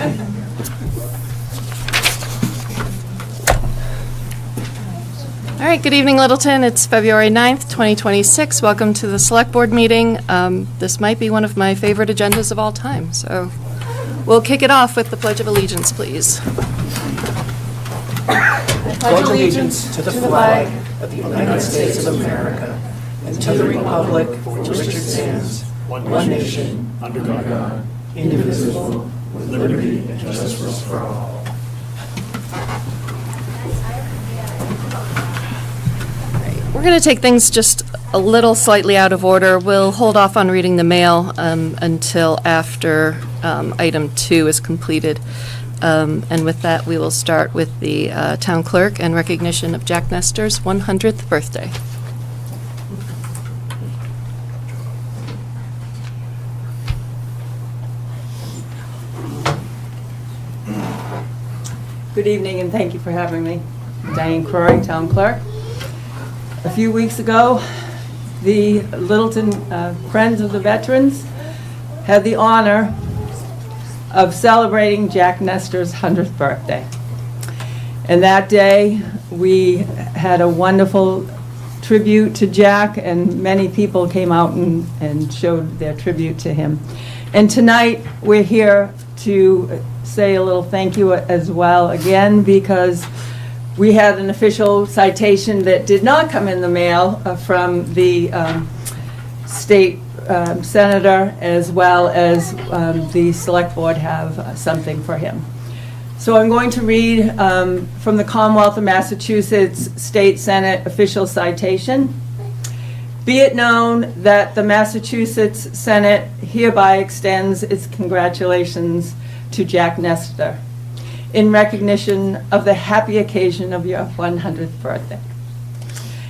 All right, good evening, Littleton. It's February 9th, 2026. Welcome to the Select Board meeting. This might be one of my favorite agendas of all time, so we'll kick it off with the Pledge of Allegiance, please. I pledge allegiance to the flag of the United States of America and to the republic for which it stands, one nation, under God, indivisible, with liberty and justice for all. We're going to take things just a little slightly out of order. We'll hold off on reading the mail until after item 2 is completed. And with that, we will start with the town clerk and recognition of Jack Nestor's 100th birthday. Good evening, and thank you for having me. Diane Crory, town clerk. A few weeks ago, the Littleton Friends of the Veterans had the honor of celebrating Jack Nestor's 100th birthday. And that day, we had a wonderful tribute to Jack, and many people came out and showed their tribute to him. And tonight, we're here to say a little thank you as well, again, because we had an official citation that did not come in the mail from the state senator, as well as the select board have something for him. So I'm going to read from the Commonwealth of Massachusetts State Senate official citation. Be it known that the Massachusetts Senate hereby extends its congratulations to Jack Nestor in recognition of the happy occasion of your 100th birthday.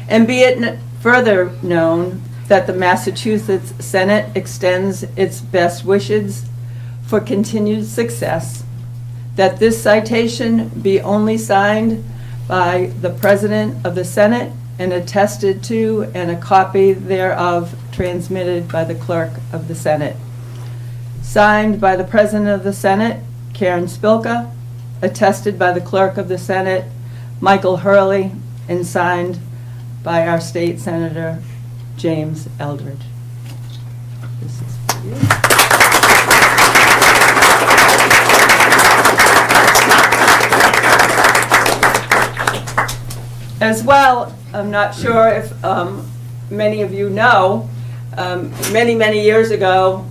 And be it further known that the Massachusetts Senate extends its best wishes for continued success, that this citation be only signed by the President of the Senate and attested to, and a copy thereof transmitted by the Clerk of the Senate. Signed by the President of the Senate, Karen Spilka, attested by the Clerk of the Senate, Michael Hurley, and signed by our State Senator, James Eldridge. This is for you. As well, I'm not sure if many of you know, many years ago,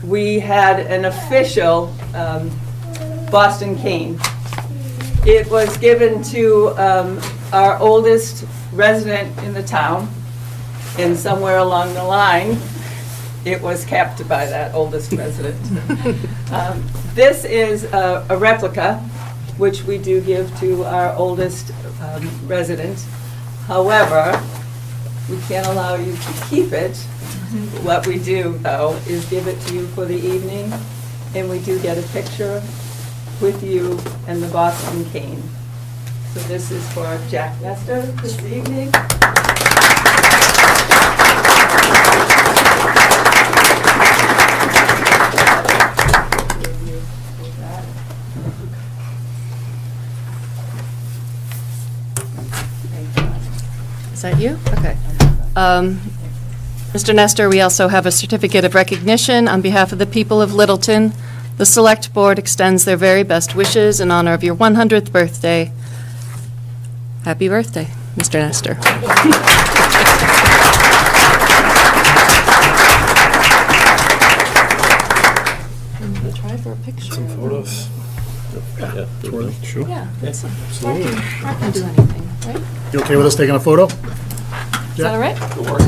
we had an official Boston cane. It was given to our oldest resident in the town, and somewhere along the line, it was kept by that oldest resident. This is a replica, which we do give to our oldest resident. However, we can't allow you to keep it. What we do, though, is give it to you for the evening, and we do get a picture with you and the Boston cane. So this is for Jack Nestor this evening. Is that you? Okay. Mr. Nestor, we also have a certificate of recognition on behalf of the people of Littleton. The Select Board extends their very best wishes in honor of your 100th birthday. Happy birthday, Mr. Nestor. I'm going to try for a picture. Some photos. Yeah, sure. Yeah, that's absolutely. I can do anything, right? You okay with us taking a photo? Is that all right? Good work.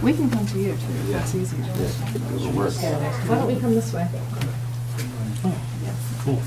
We can come to you, too. That's easier. Why don't we come this way? Cool.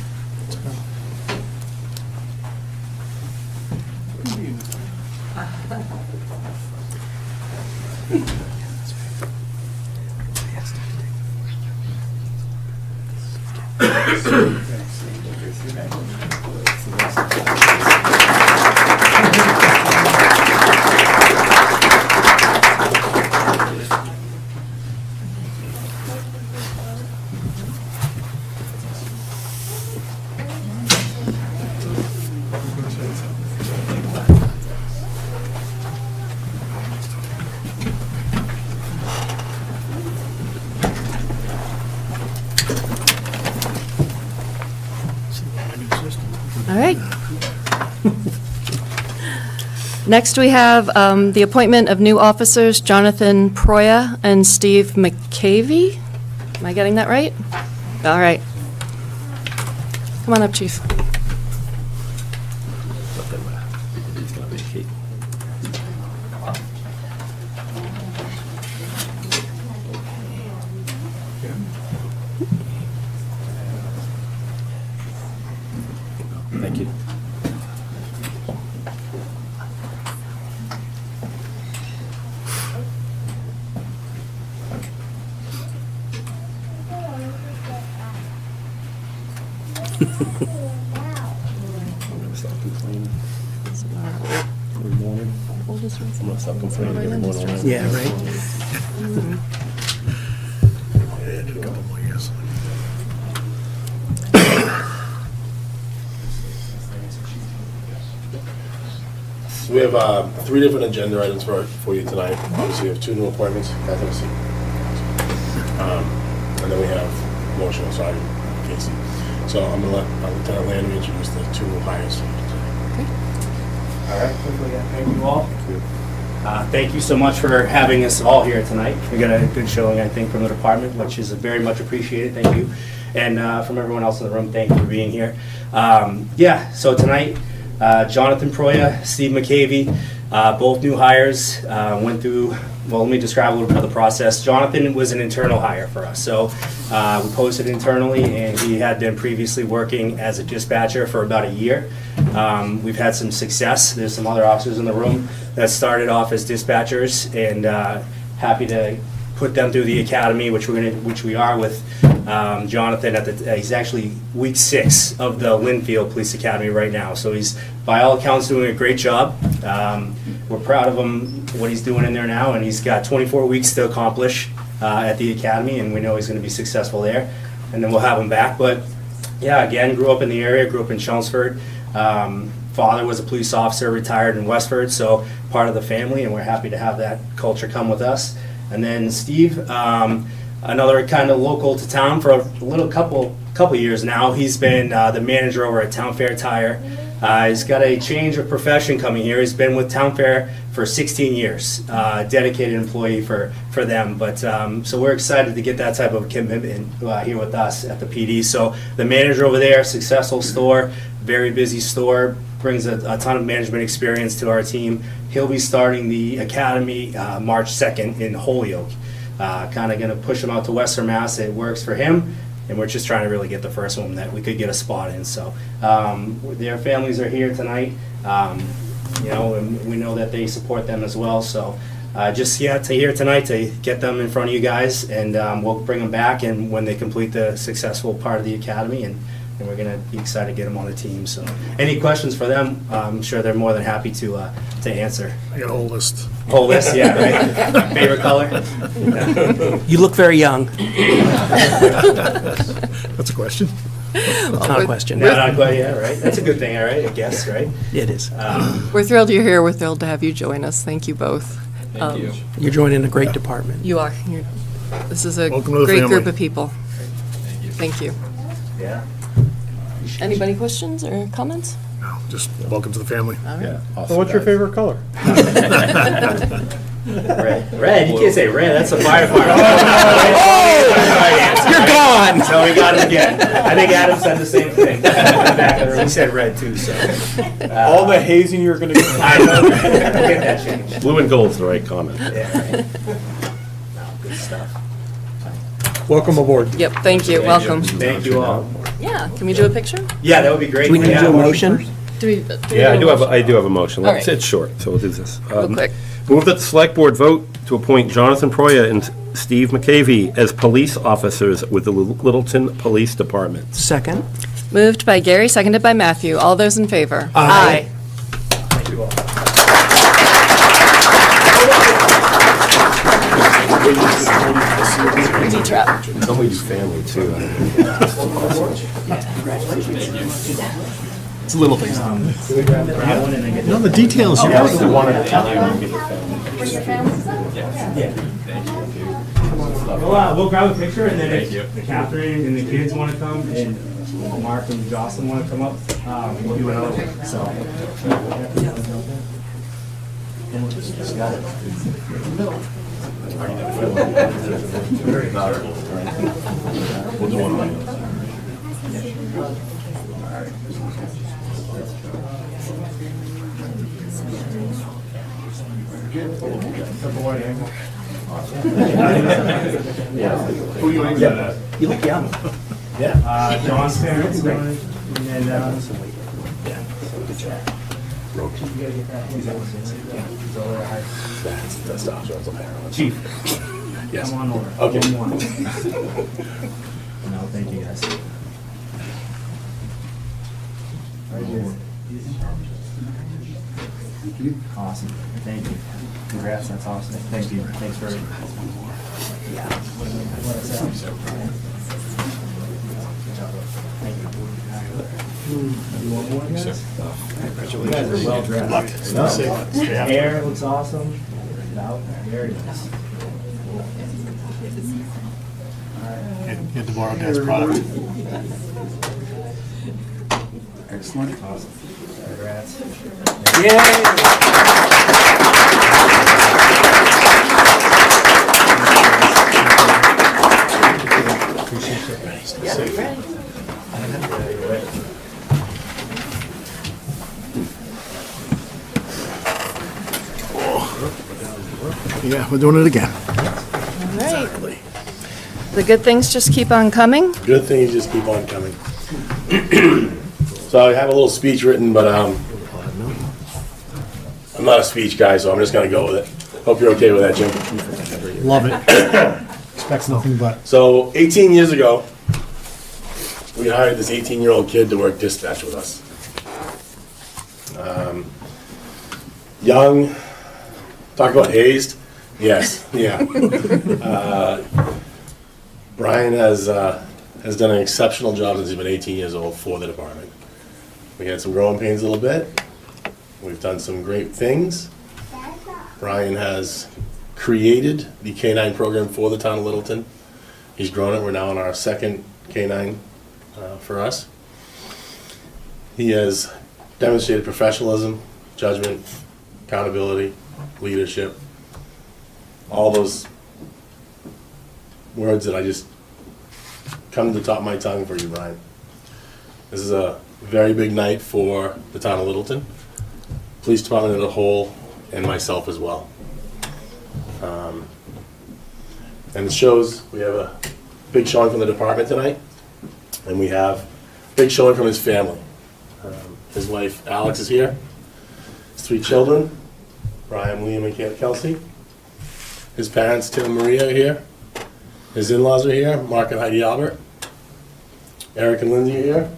Next, we have the appointment of new officers, Jonathan Proya and Steve McCavey. Am I getting that right? All right. Come on up, Chief. Thank you. I'm gonna stop complaining every morning. I'm gonna stop complaining every morning. Yeah, right. Yeah, did a couple more years. So we have 3 different agenda items for you tonight. Obviously, we have 2 new appointments. Guys, have a seat. And then we have motion, sorry, Casey. So I'm going to let Lieutenant Landry introduce the 2 new hires. All right, quickly, thank you all. Thank you. Thank you so much for having us all here tonight. We got a good showing, I think, from the department, which is very much appreciated. Thank you. And from everyone else in the room, thank you for being here. Yeah, so tonight, Jonathan Proya, Steve McCavey, both new hires, went through, well, let me describe a little bit of the process. Jonathan was an internal hire for us. So we posted internally, and he had been previously working as a dispatcher for about a year. We've had some success. There's some other officers in the room that started off as dispatchers, and happy to put them through the academy, which we are with Jonathan. He's actually week 6 of the Linfield Police Academy right now. So he's, by all accounts, doing a great job. We're proud of him, what he's doing in there now, and he's got 24 weeks to accomplish at the academy, and we know he's going to be successful there. And then we'll have him back. But yeah, again, grew up in the area, grew up in Chelmsford. Father was a police officer, retired in Westford, so part of the family, and we're happy to have that culture come with us. And then Steve, another kind of local to town for a couple years now. He's been the manager over at Town Fair Tire. He's got a change of profession coming here. He's been with Town Fair for 16 years, dedicated employee for them. But so we're excited to get that type of commitment here with us at the PD. So the manager over there, successful store, very busy store, brings a ton of management experience to our team. He'll be starting the academy March 2nd in Holyoke. Kind of going to push him out to Western Mass. It works for him, and we're just trying to really get the first one that we could get a spot in. So their families are here tonight, you know, and we know that they support them as well. So just here tonight to get them in front of you guys, and we'll bring them back and when they complete the successful part of the academy, and we're going to be excited to get them on the team. So any questions for them, I'm sure they're more than happy to answer. I got a whole list. Whole list, yeah, right? Favorite color? You look very young. That's a question. It's not a question. Yeah, not quite, yeah, right? That's a good thing, all right, I guess, right? It is. We're thrilled you're here. We're thrilled to have you join us. Thank you both. Thank you. You're joining a great department. You are. This is a Welcome to the great family. group of people. Thank you. Thank you. Yeah. Anybody questions or comments? No, just welcome to the family. All right. Awesome, what's your favorite color? Red, you can't say red, that's the fire department. You're gone! So we got it again. I think Adam said the same thing. In the back of the room. He said red too, so. All the hazing you're gonna get. I know, we'll get that changed. Blue and gold's the right comment. Yeah, right. No, good stuff. Welcome aboard. Yep, thank you. Welcome. Thank you all. Yeah, can we do a picture? Yeah, that would be great. Do we need to do a motion? Do we? Yeah, I do have a motion. All Let's- right. It's short, so we'll do this. Real quick. Move that the select board vote to appoint Jonathan Proya and Steve McCavey as police officers with the Littleton Police Department. Second. Moved by Gary, seconded by Matthew. All those in favor? Aye. Thank you all. D-trap. Somebody's family, too. It's little things. That one and then get No, the details. You That's the one at We'll grab a picture, and then if Catherine and the kids want to come, and Mark and Jocelyn want to come up, we'll do another one. So. You look young. John's parents, and then, Chief. Yes. Come on over. Okay. No, thank you guys. Awesome. Thank you. Congrats, that's awesome. Thank you. Thanks for. You guys are well dressed. Hair looks awesome. No, there it is. Get to borrow Dad's product. Excellent. Awesome. Congrats. Yeah, we're doing it again. All right. The good things just keep on coming. Good things just keep on coming. So I have a little speech written, but I'm not a speech guy, so I'm just gonna go with it. Hope you're okay with that, Jim. Love it. Expects nothing but. So 18 years ago, we hired this 18-year-old kid to work dispatch with us. Young, talk about hazed. Yes, yeah. Brian has done an exceptional job since he's been 18 years old for the department. We had some growing pains a little bit. We've done some great things. Brian has created the K-9 program for the town of Littleton. He's grown it. We're now on our second K-9 for us. He has demonstrated professionalism, judgment, accountability, leadership, all those words that I just come to the top of my tongue for you, Brian. This is a very big night for the town of Littleton, police department as a whole, and myself as well. And it shows, we have a big showing from the department tonight, and we have a big showing from his family. His wife, Alex, is here. His 3 children, Brian, William, and Kelsey. His parents, Tim and Maria, are here. His in-laws are here, Mark and Heidi Albert. Eric and Lindsay are here.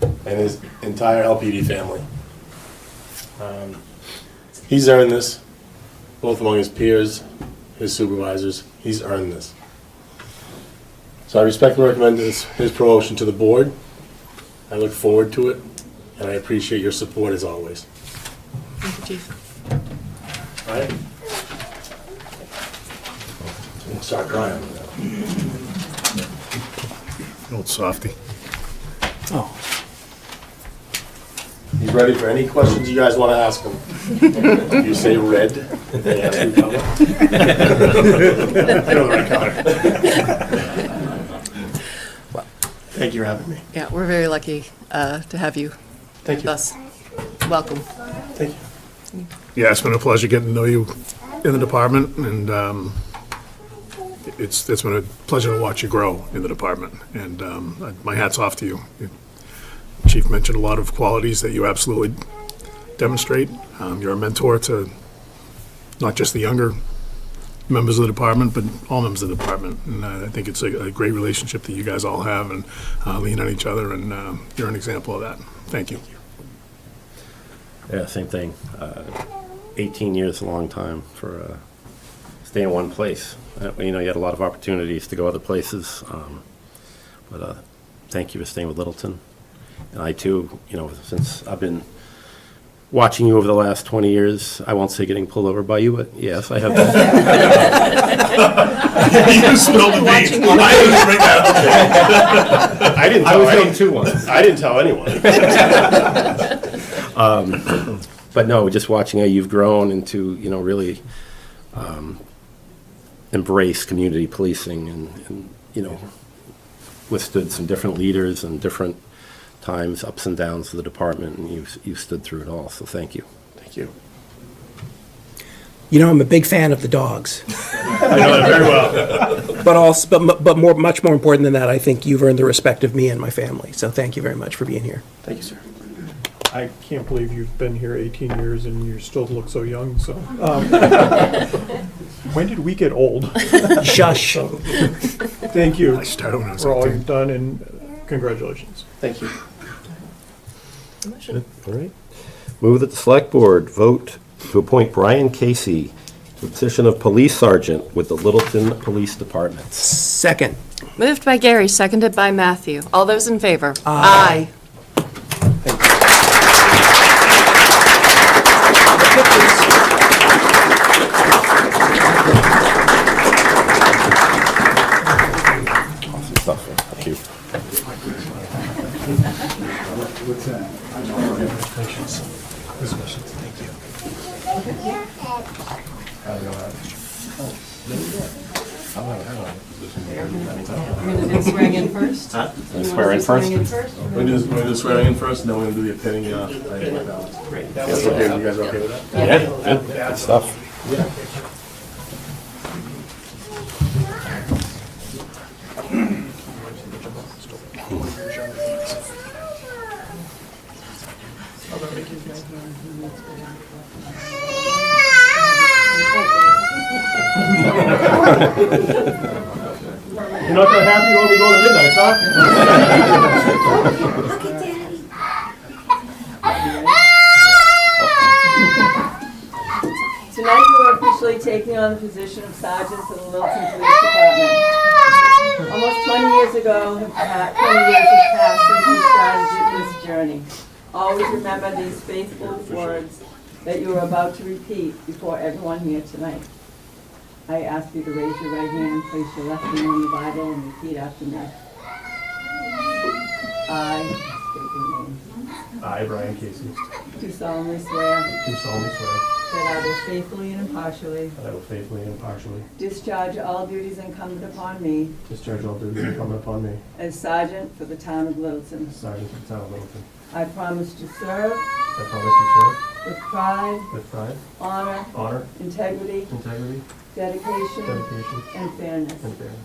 And his entire LPD family. He's earned this, both among his peers, his supervisors. He's earned this. So I respect and recommend his promotion to the board. I look forward to it, and I appreciate your support as always. Thank you, Chief. All right? We'll start crying. Old softy. Oh. He's ready for any questions you guys want to ask him. You say red, they ask you color. I know the right color. Thank you for having me. Yeah, we're very lucky to have you Thank with you. us. Welcome. Thank you. Yeah, it's been a pleasure getting to know you in the department, and it's been a pleasure to watch you grow in the department. And my hat's off to you. Chief mentioned a lot of qualities that you absolutely demonstrate. You're a mentor to not just the younger members of the department, but all members of the department. And I think it's a great relationship that you guys all have, and lean on each other, and you're an example of that. Thank you. Yeah, same thing. 18 years is a long time for staying in one place. You had a lot of opportunities to go other places, but thank you for staying with Littleton. And I too, since I've been watching you over the last 20 years, I won't say getting pulled over by you, but yes, I have. You spilled the beans. I didn't bring that up. I didn't tell anyone. I didn't tell anyone. But no, just watching how you've grown into, really embrace community policing and, withstood some different leaders and different times, ups and downs of the department, and you've stood through it all, so thank you. Thank you. I'm a big fan of the dogs. I know that very well. But also, much more important than that, I think you've earned the respect of me and my family. So thank you very much for being here. Thank you, sir. I can't believe you've been here 18 years and you still look so young, so. When did we get old? Shush. Thank you I started when I was for all 18. you've done, and congratulations. Thank you. All right. Move that the Select Board vote to appoint Brian Casey to the position of Police Sergeant with the Littleton Police Department. Second. Moved by Gary, seconded by Matthew. All those in favor? Aye. Awesome stuff. Thank you. We're going to do swearing in first? Swear in first? We're going to do swearing in first, and then we're going to do the pinning. Great. You guys okay with that? Yeah, good stuff. You're not that happy when we go to midnight, huh? Tonight you are officially taking on the position of Sergeant for the Littleton Police Department. Almost 20 years ago, 20 years have passed since you started this journey. Always remember these faithful words that you are about to repeat before everyone here tonight. I ask you to raise your right hand, place your left hand on the Bible, and repeat after me. I, state your name, I, Brian Casey, do solemnly swear do solemnly swear that I will faithfully and impartially that I will faithfully and impartially discharge all duties incumbent upon me discharge all duties incumbent upon me as Sergeant for the town of Littleton. as Sergeant for the town of Littleton. I promise to serve I promise to with pride, serve with pride, honor, honor, integrity, integrity, dedication, dedication, and fairness. and fairness.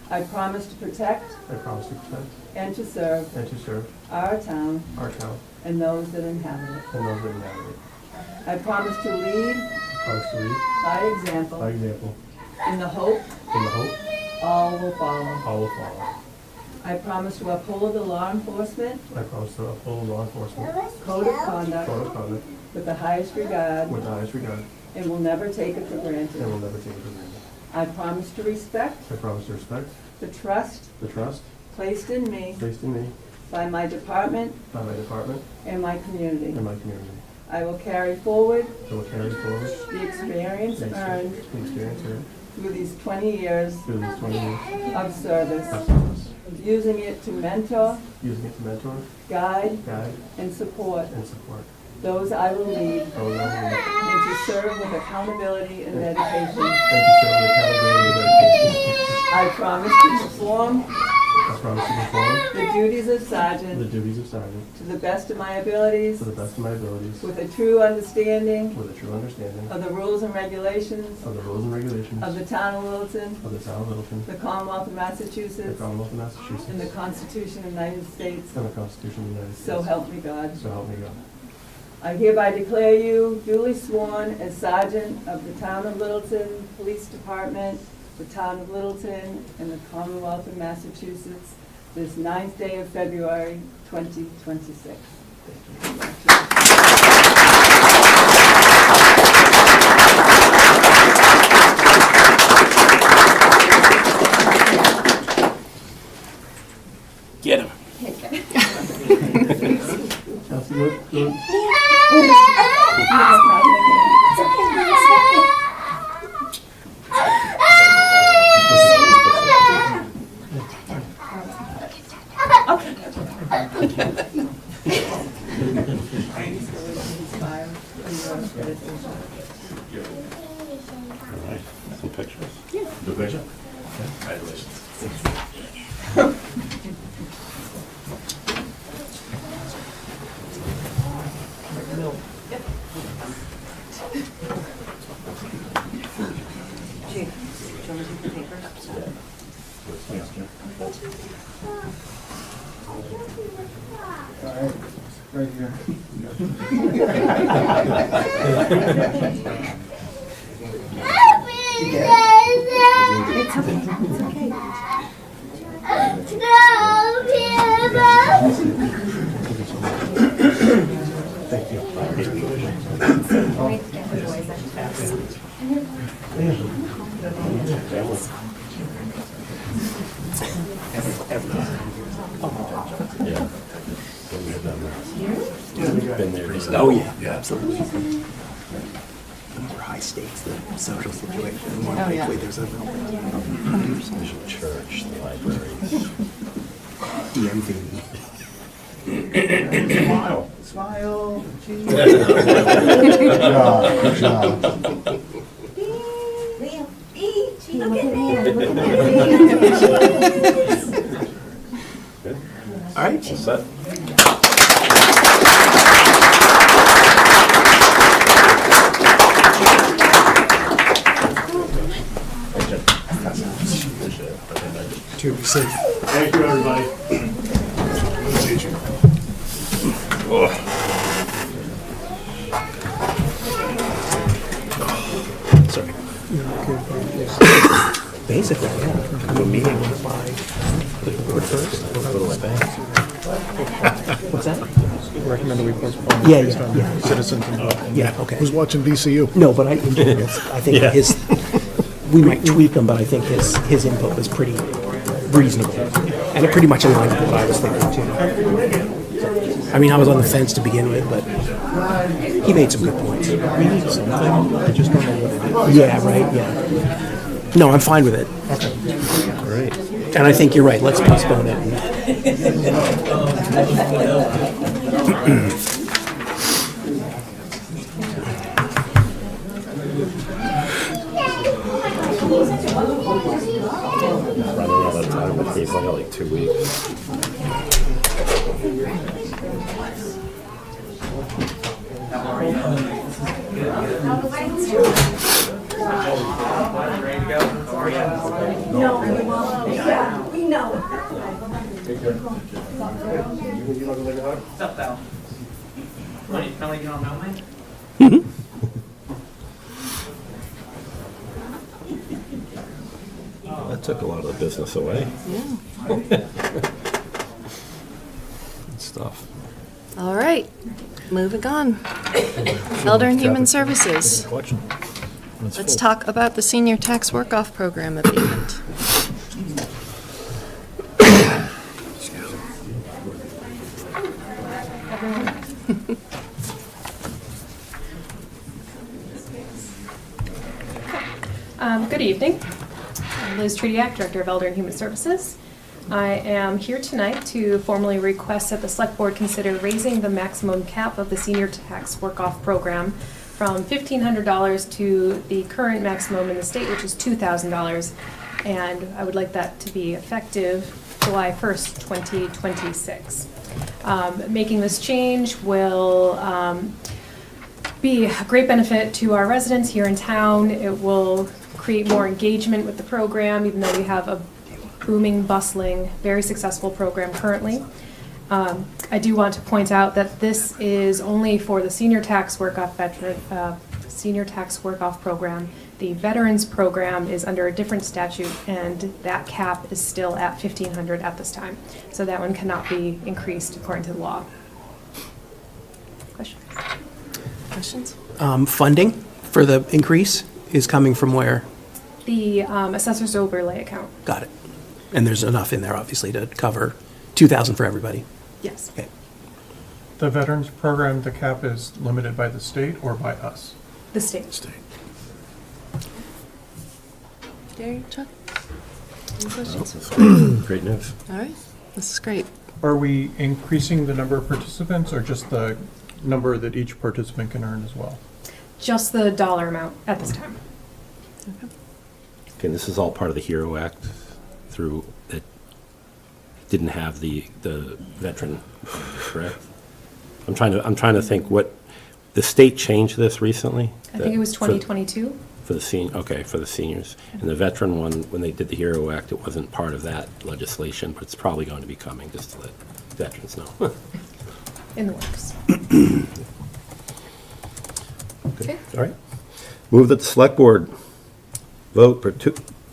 I promise to protect I promise to protect and to serve and to serve our town our town and those that inhabit it. and those that inhabit it. I promise to lead I promise to lead by by example example in the hope in the hope all will follow. all will follow. I promise to uphold the law enforcement I promise to uphold law enforcement code of conduct code of conduct with the highest regard with the highest regard and will never take it for and granted. will never take it for granted. I promise to respect I promise to respect the trust the trust placed in me placed in me by my department by my department and my community. and my community. I will carry forward I will carry forward the experience earned the experience earned through these 20 years through these 20 years of service, of service, using it to mentor, using it to mentor, guide, guide, and support and support those I will lead, those I will lead, and to serve with accountability and dedication. and to serve with accountability and dedication. I promise to perform I promise to perform the duties of the sergeant duties of sergeant to the best of my abilities, to the best of my abilities, with a true understanding with a true understanding of the rules and regulations of the rules and regulations of the town of Littleton, of the town of Littleton, the Commonwealth of the Massachusetts, Commonwealth of and the Massachusetts, Constitution of the United States. and the Constitution of the United States. So help me God. So help me God. I hereby declare you duly sworn as Sergeant of the Town of Littleton Police Department, the Town of Littleton, and the Commonwealth of Massachusetts, this 9th day of February, 2026. Get him. That's good. Good. Right here. It's okay. It's okay. Been there. Oh, yeah, yeah, absolutely. Those are high stakes, the social situation. More likely there's a Church, the library. DMV. Smile. Smile. Cheese. Liam, eat. Look at me. All right. All set. To be safe. Thank you, everybody. Sorry. Basically, yeah. Have a meeting by the board first. What's that? Recommend that we postpone Yeah, based yeah, on yeah. citizens involved. Yeah, okay. Who's watching VCU? No, but I think his, we might tweak them, but I think his input was pretty reasonable. And it pretty much aligned with what I was thinking too. I mean, I was on the fence to begin with, but he made some good points. We need something, I just don't know what it is. Yeah, right, yeah. No, I'm fine with it. Okay. Great. And I think you're right, let's postpone it. Running out of time, but he's only like 2 weeks. We know. That took a lot of the business away. Good stuff. All right, moving on. Elder and Human Services. Collection. Let's talk about the Senior Tax Work-Off Program abatement. Good evening. I'm Liz Trediak, Director of Elder and Human Services. I am here tonight to formally request that the Select Board consider raising the maximum cap of the Senior Tax Work-Off Program from $1,500 to the current maximum in the state, which is $2,000. And I would like that to be effective July 1st, 2026. Making this change will be a great benefit to our residents here in town. It will create more engagement with the program, even though we have a booming, bustling, very successful program currently. I do want to point out that this is only for the Senior Tax Work-Off Senior Tax Work-Off Program. The Veterans Program is under a different statute, and that cap is still at $1,500 at this time. So that one cannot be increased according to the law. Questions? Questions? Funding for the increase is coming from where? The assessor's overlay account. Got it. And there's enough in there, obviously, to cover $2,000 for everybody. Yes. Okay. The Veterans Program, the cap is limited by the state or by us? The state. Gary, Chuck? Any questions? Great news. All right, this is great. Are we increasing the number of participants or just the number that each participant can earn as well? Just the dollar amount at this time. Okay, this is all part of the HERO Act through, that didn't have the veteran, correct? I'm trying to think what, the state changed this recently? I think it was For- 2022. For the for the seniors. And the veteran one, when they did the HERO Act, it wasn't part of that legislation, but it's probably going to be coming, just to let veterans know. In the works. Okay. All right. Move that the Select Board vote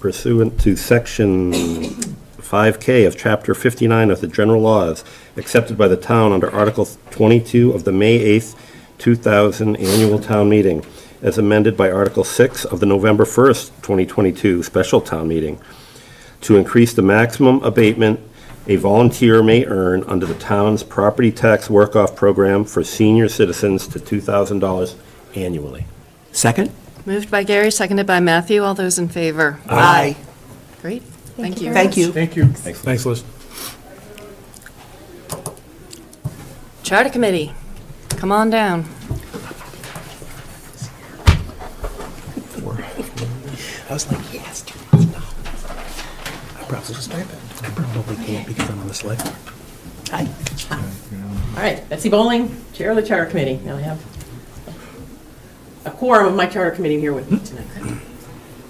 pursuant to Section 5K of Chapter 59 of the General Laws, accepted by the town under Article 22 of the May 8th, 2000 Annual Town Meeting, as amended by Article 6 of the November 1st, 2022 Special Town Meeting, to increase the maximum abatement a volunteer may earn under the town's property tax work-off program for senior citizens to $2,000 annually. Second? Moved by Gary, seconded by Matthew. All those in favor? Aye. Great. Thank you. Thank you. Thank you. Thanks, Liz. Charter Committee, come on down. I was like, yes, 2 months now. I probably just type it. I probably can't because I'm on the select board. Hi. All right, Betsy Bowling, Chair of the Charter Committee. Now I have a quorum of my Charter Committee here with me tonight.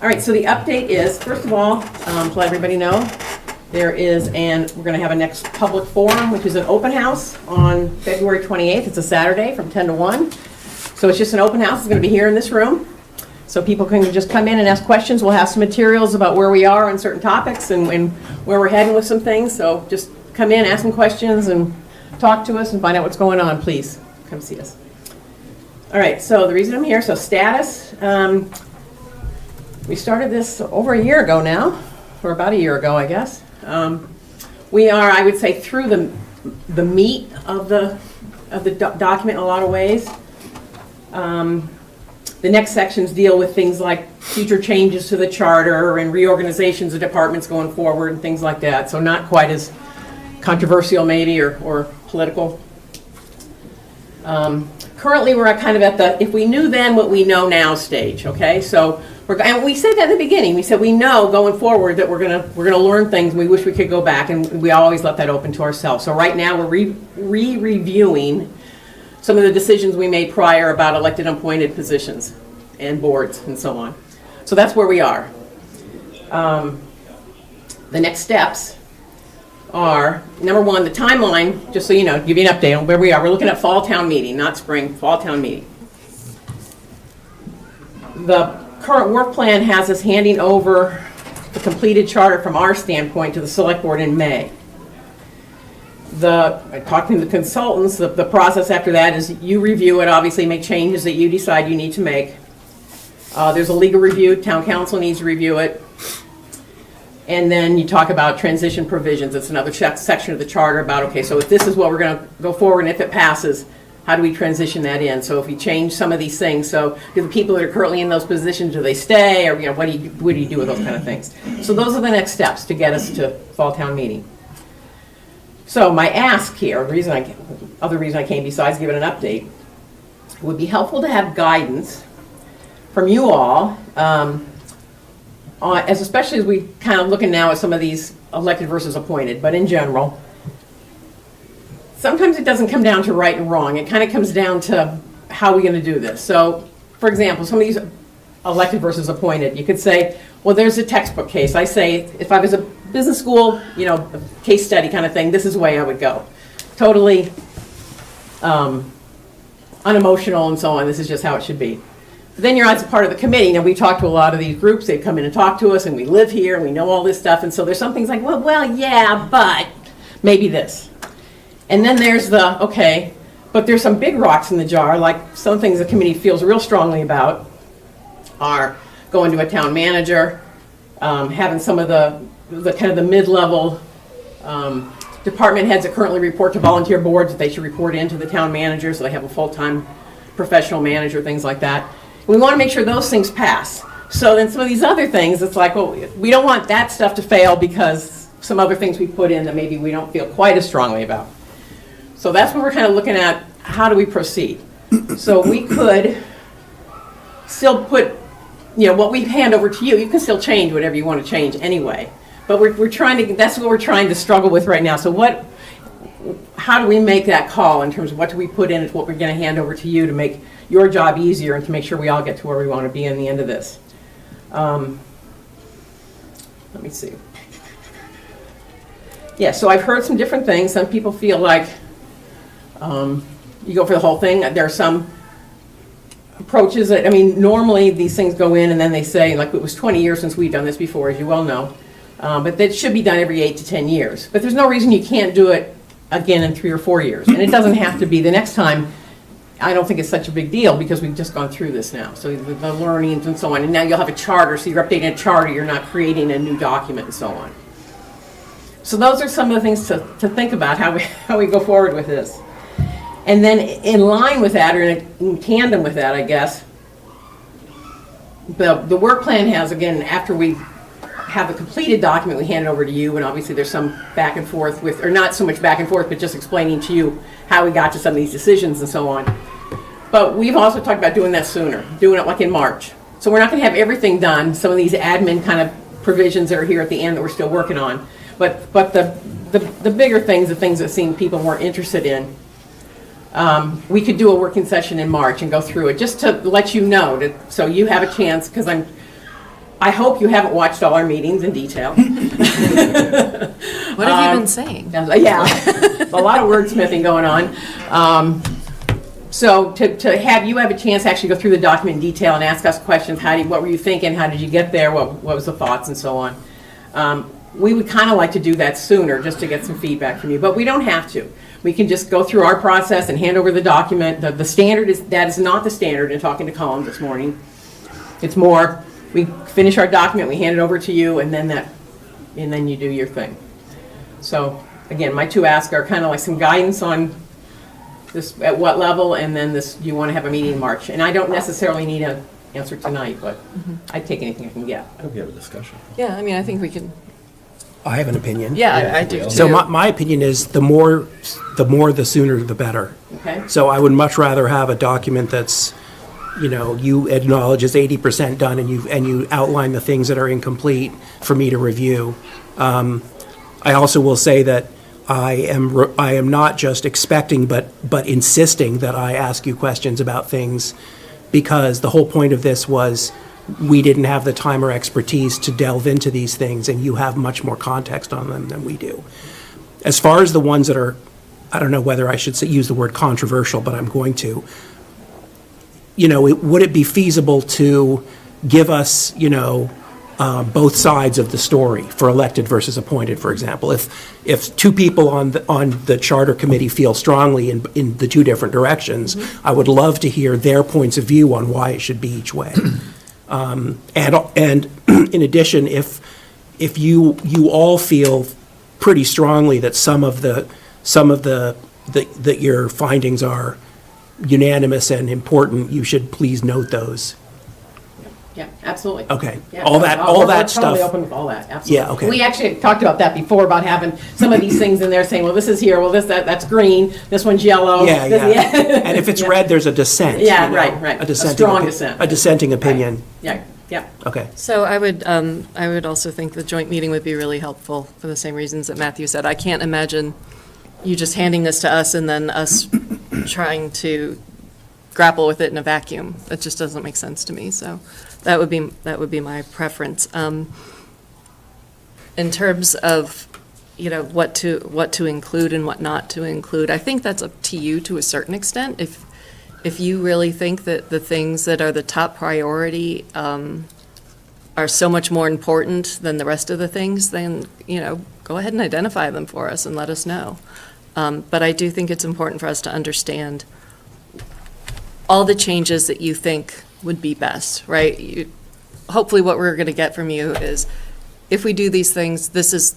All right, so the update is, first of all, to let everybody know, we're going to have a next public forum, which is an open house on February 28th. It's a Saturday from 10 to 1. So it's just an open house. It's going to be here in this room. So people can just come in and ask questions. We'll have some materials about where we are on certain topics and where we're heading with some things. So just come in, ask some questions, and talk to us and find out what's going on. Please come see us. All right, so the reason I'm here, so status. We started this over a year ago now, or about a year ago, I guess. We are, I would say, through the meat of the document in a lot of ways. The next sections deal with things like future changes to the charter and reorganizations of departments going forward and things like that. So not quite as controversial maybe or political. Currently we're kind of at the if we knew then what we know now stage, okay? So and we said that in the beginning. We said we know going forward that we're gonna learn things and we wish we could go back, and we always left that open to ourselves. So right now we're reviewing some of the decisions we made prior about elected and appointed positions and boards and so on. So that's where we are. The next steps are, number one, the timeline, just so you know, give you an update on where we are. We're looking at fall town meeting, not spring, fall town meeting. The current work plan has us handing over the completed charter from our standpoint to the select board in May. Talking to the consultants, the process after that is you review it, obviously make changes that you decide you need to make. There's a legal review, town council needs to review it. And then you talk about transition provisions. It's another section of the charter about, okay, so if this is what we're going to go forward, and if it passes, how do we transition that in? So if you change some of these things, so do the people that are currently in those positions, do they stay, or what do you do with those kind of things? So those are the next steps to get us to fall town meeting. So my ask here, other reason I came besides giving an update, it would be helpful to have guidance from you all, especially as we kind of looking now at some of these elected versus appointed, but in general, sometimes it doesn't come down to right and wrong. It kind of comes down to how we're going to do this. So, for example, some of these elected versus appointed, you could say, well, there's a textbook case. I say, if I was a business school, a case study kind of thing, this is the way I would go. Totally unemotional and so on. This is just how it should be. But then you're as a part of the committee. Now, we talk to a lot of these groups. They come in and talk to us, and we live here, and we know all this stuff. And so there's some things like, well, yeah, but maybe this. And then there's okay, but there's some big rocks in the jar, like some things the committee feels real strongly about are going to a town manager, having some of the kind of the mid-level department heads that currently report to volunteer boards that they should report into the town manager, so they have a full-time professional manager, things like that. We want to make sure those things pass. So then some of these other things, it's like, well, we don't want that stuff to fail because some other things we put in that maybe we don't feel quite as strongly about. So that's what we're kind of looking at. How do we proceed? So we could still put, what we hand over to you. You can still change whatever you want to change anyway. But we're trying to. That's what we're trying to struggle with right now. So how do we make that call in terms of what do we put in and what we're going to hand over to you to make your job easier and to make sure we all get to where we want to be in the end of this? Let me see. Yeah, so I've heard some different things. Some people feel like you go for the whole thing. There are some approaches that, I mean, normally these things go in and then they say, like, it was 20 years since we've done this before, as you well know. But that should be done every 8 to 10 years. But there's no reason you can't do it again in 3 or 4 years. And it doesn't have to be the next time. I don't think it's such a big deal because we've just gone through this now. So the learnings and so on. And now you'll have a charter, so you're updating a charter, you're not creating a new document and so on. So those are some of the things to think about, how we go forward with this. And then in line with that, or in tandem with that, I guess, the work plan has, again, after we have a completed document, we hand it over to you, and obviously there's some back and forth with, or not so much back and forth, but just explaining to you how we got to some of these decisions and so on. But we've also talked about doing that sooner, doing it like in March. So we're not going to have everything done, some of these admin kind of provisions that are here at the end that we're still working on. But the bigger things, the things that seem people weren't interested in, we could do a working session in March and go through it, just to let you know, so you have a chance, because I hope you haven't watched all our meetings in detail. What have you been saying? Yeah, a lot of wordsmithing going on. So to have you have a chance to actually go through the document in detail and ask us questions, what were you thinking, how did you get there, what was the thoughts and so on. We would kind of like to do that sooner, just to get some feedback from you, but we don't have to. We can just go through our process and hand over the document. The standard that is not the standard in talking to Colin this morning. It's more, we finish our document, we hand it over to you, and then you do your thing. So again, my two asks are kind of like some guidance on this, at what level, and then this, you want to have a meeting in March. And I don't necessarily need an answer tonight, but I'd take anything I can get. I hope we have a discussion. Yeah, I mean, I think we can, I have an opinion. yeah, I do too. So my opinion is the more the sooner the better. Okay? So I would much rather have a document that's, you acknowledge is 80% done and you outline the things that are incomplete for me to review. I also will say that I am not just expecting but insisting that I ask you questions about things, because the whole point of this was we didn't have the time or expertise to delve into these things, and you have much more context on them than we do. As far as the ones that are, I don't know whether I should use the word controversial, but I'm going to. Would it be feasible to give us, both sides of the story for elected versus appointed, for example? If two people on the charter committee feel strongly in the two different directions, I would love to hear their points of view on why it should be each way. And in addition, if you all feel pretty strongly that some of that your findings are unanimous and important, you should please note those. Yeah, absolutely. Okay. Yeah, all that we're stuff. Totally open with all that. Absolutely. Yeah, okay. We actually talked about that before, about having some of these things in there, saying, well, this is here, well, that's green, this one's yellow. Yeah. And if it's red, there's a dissent. Yeah, right. A strong dissent. A dissenting opinion. Right. Yeah. Okay. So I would also think the joint meeting would be really helpful for the same reasons that Matthew said. I can't imagine you just handing this to us and then us trying to grapple with it in a vacuum. That just doesn't make sense to me. So that would be my preference. In terms of what to include and what not to include, I think that's up to you to a certain extent. If you really think that the things that are the top priority are so much more important than the rest of the things, then, go ahead and identify them for us and let us know. But I do think it's important for us to understand all the changes that you think would be best, right? Hopefully what we're going to get from you is, if we do these things, this is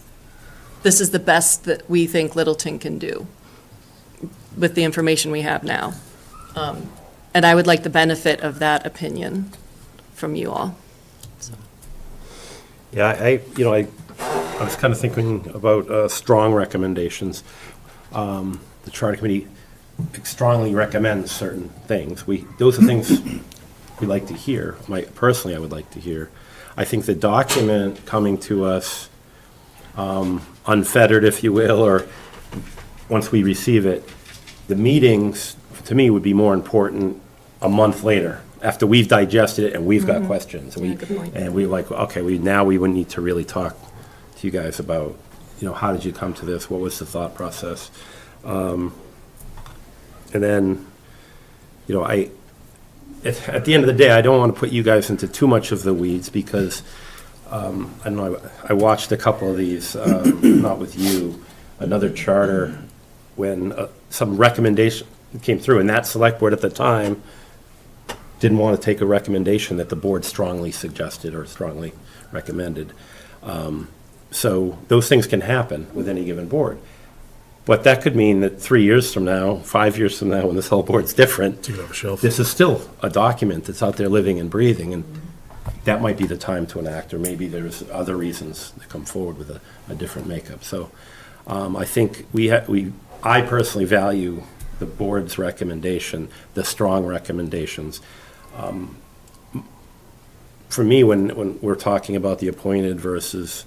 the best that we think Littleton can do with the information we have now. And I would like the benefit of that opinion from you all. So. Yeah, I was kind of thinking about strong recommendations. The Charter Committee strongly recommends certain things. Those are things we like to hear. Personally, I would like to hear. I think the document coming to us unfettered, if you will, or once we receive it, the meetings, to me, would be more important a month later after we've digested it and we've got questions. And Yeah, good point. and we like, okay, now we would need to really talk to you guys about, how did you come to this? What was the thought process? And then, at the end of the day, I don't want to put you guys into too much of the weeds because, I don't know, I watched a couple of these, not with you, another charter when some recommendation came through, and that select board at the time didn't want to take a recommendation that the board strongly suggested or strongly recommended. So those things can happen with any given board. But that could mean that 3 years from now, 5 years from now, when this whole board's different, Take it off a shelf. this is still a document that's out there living and breathing, and that might be the time to enact, or maybe there's other reasons to come forward with a different makeup. So I think I personally value the board's recommendation, the strong recommendations. For me, when we're talking about the appointed versus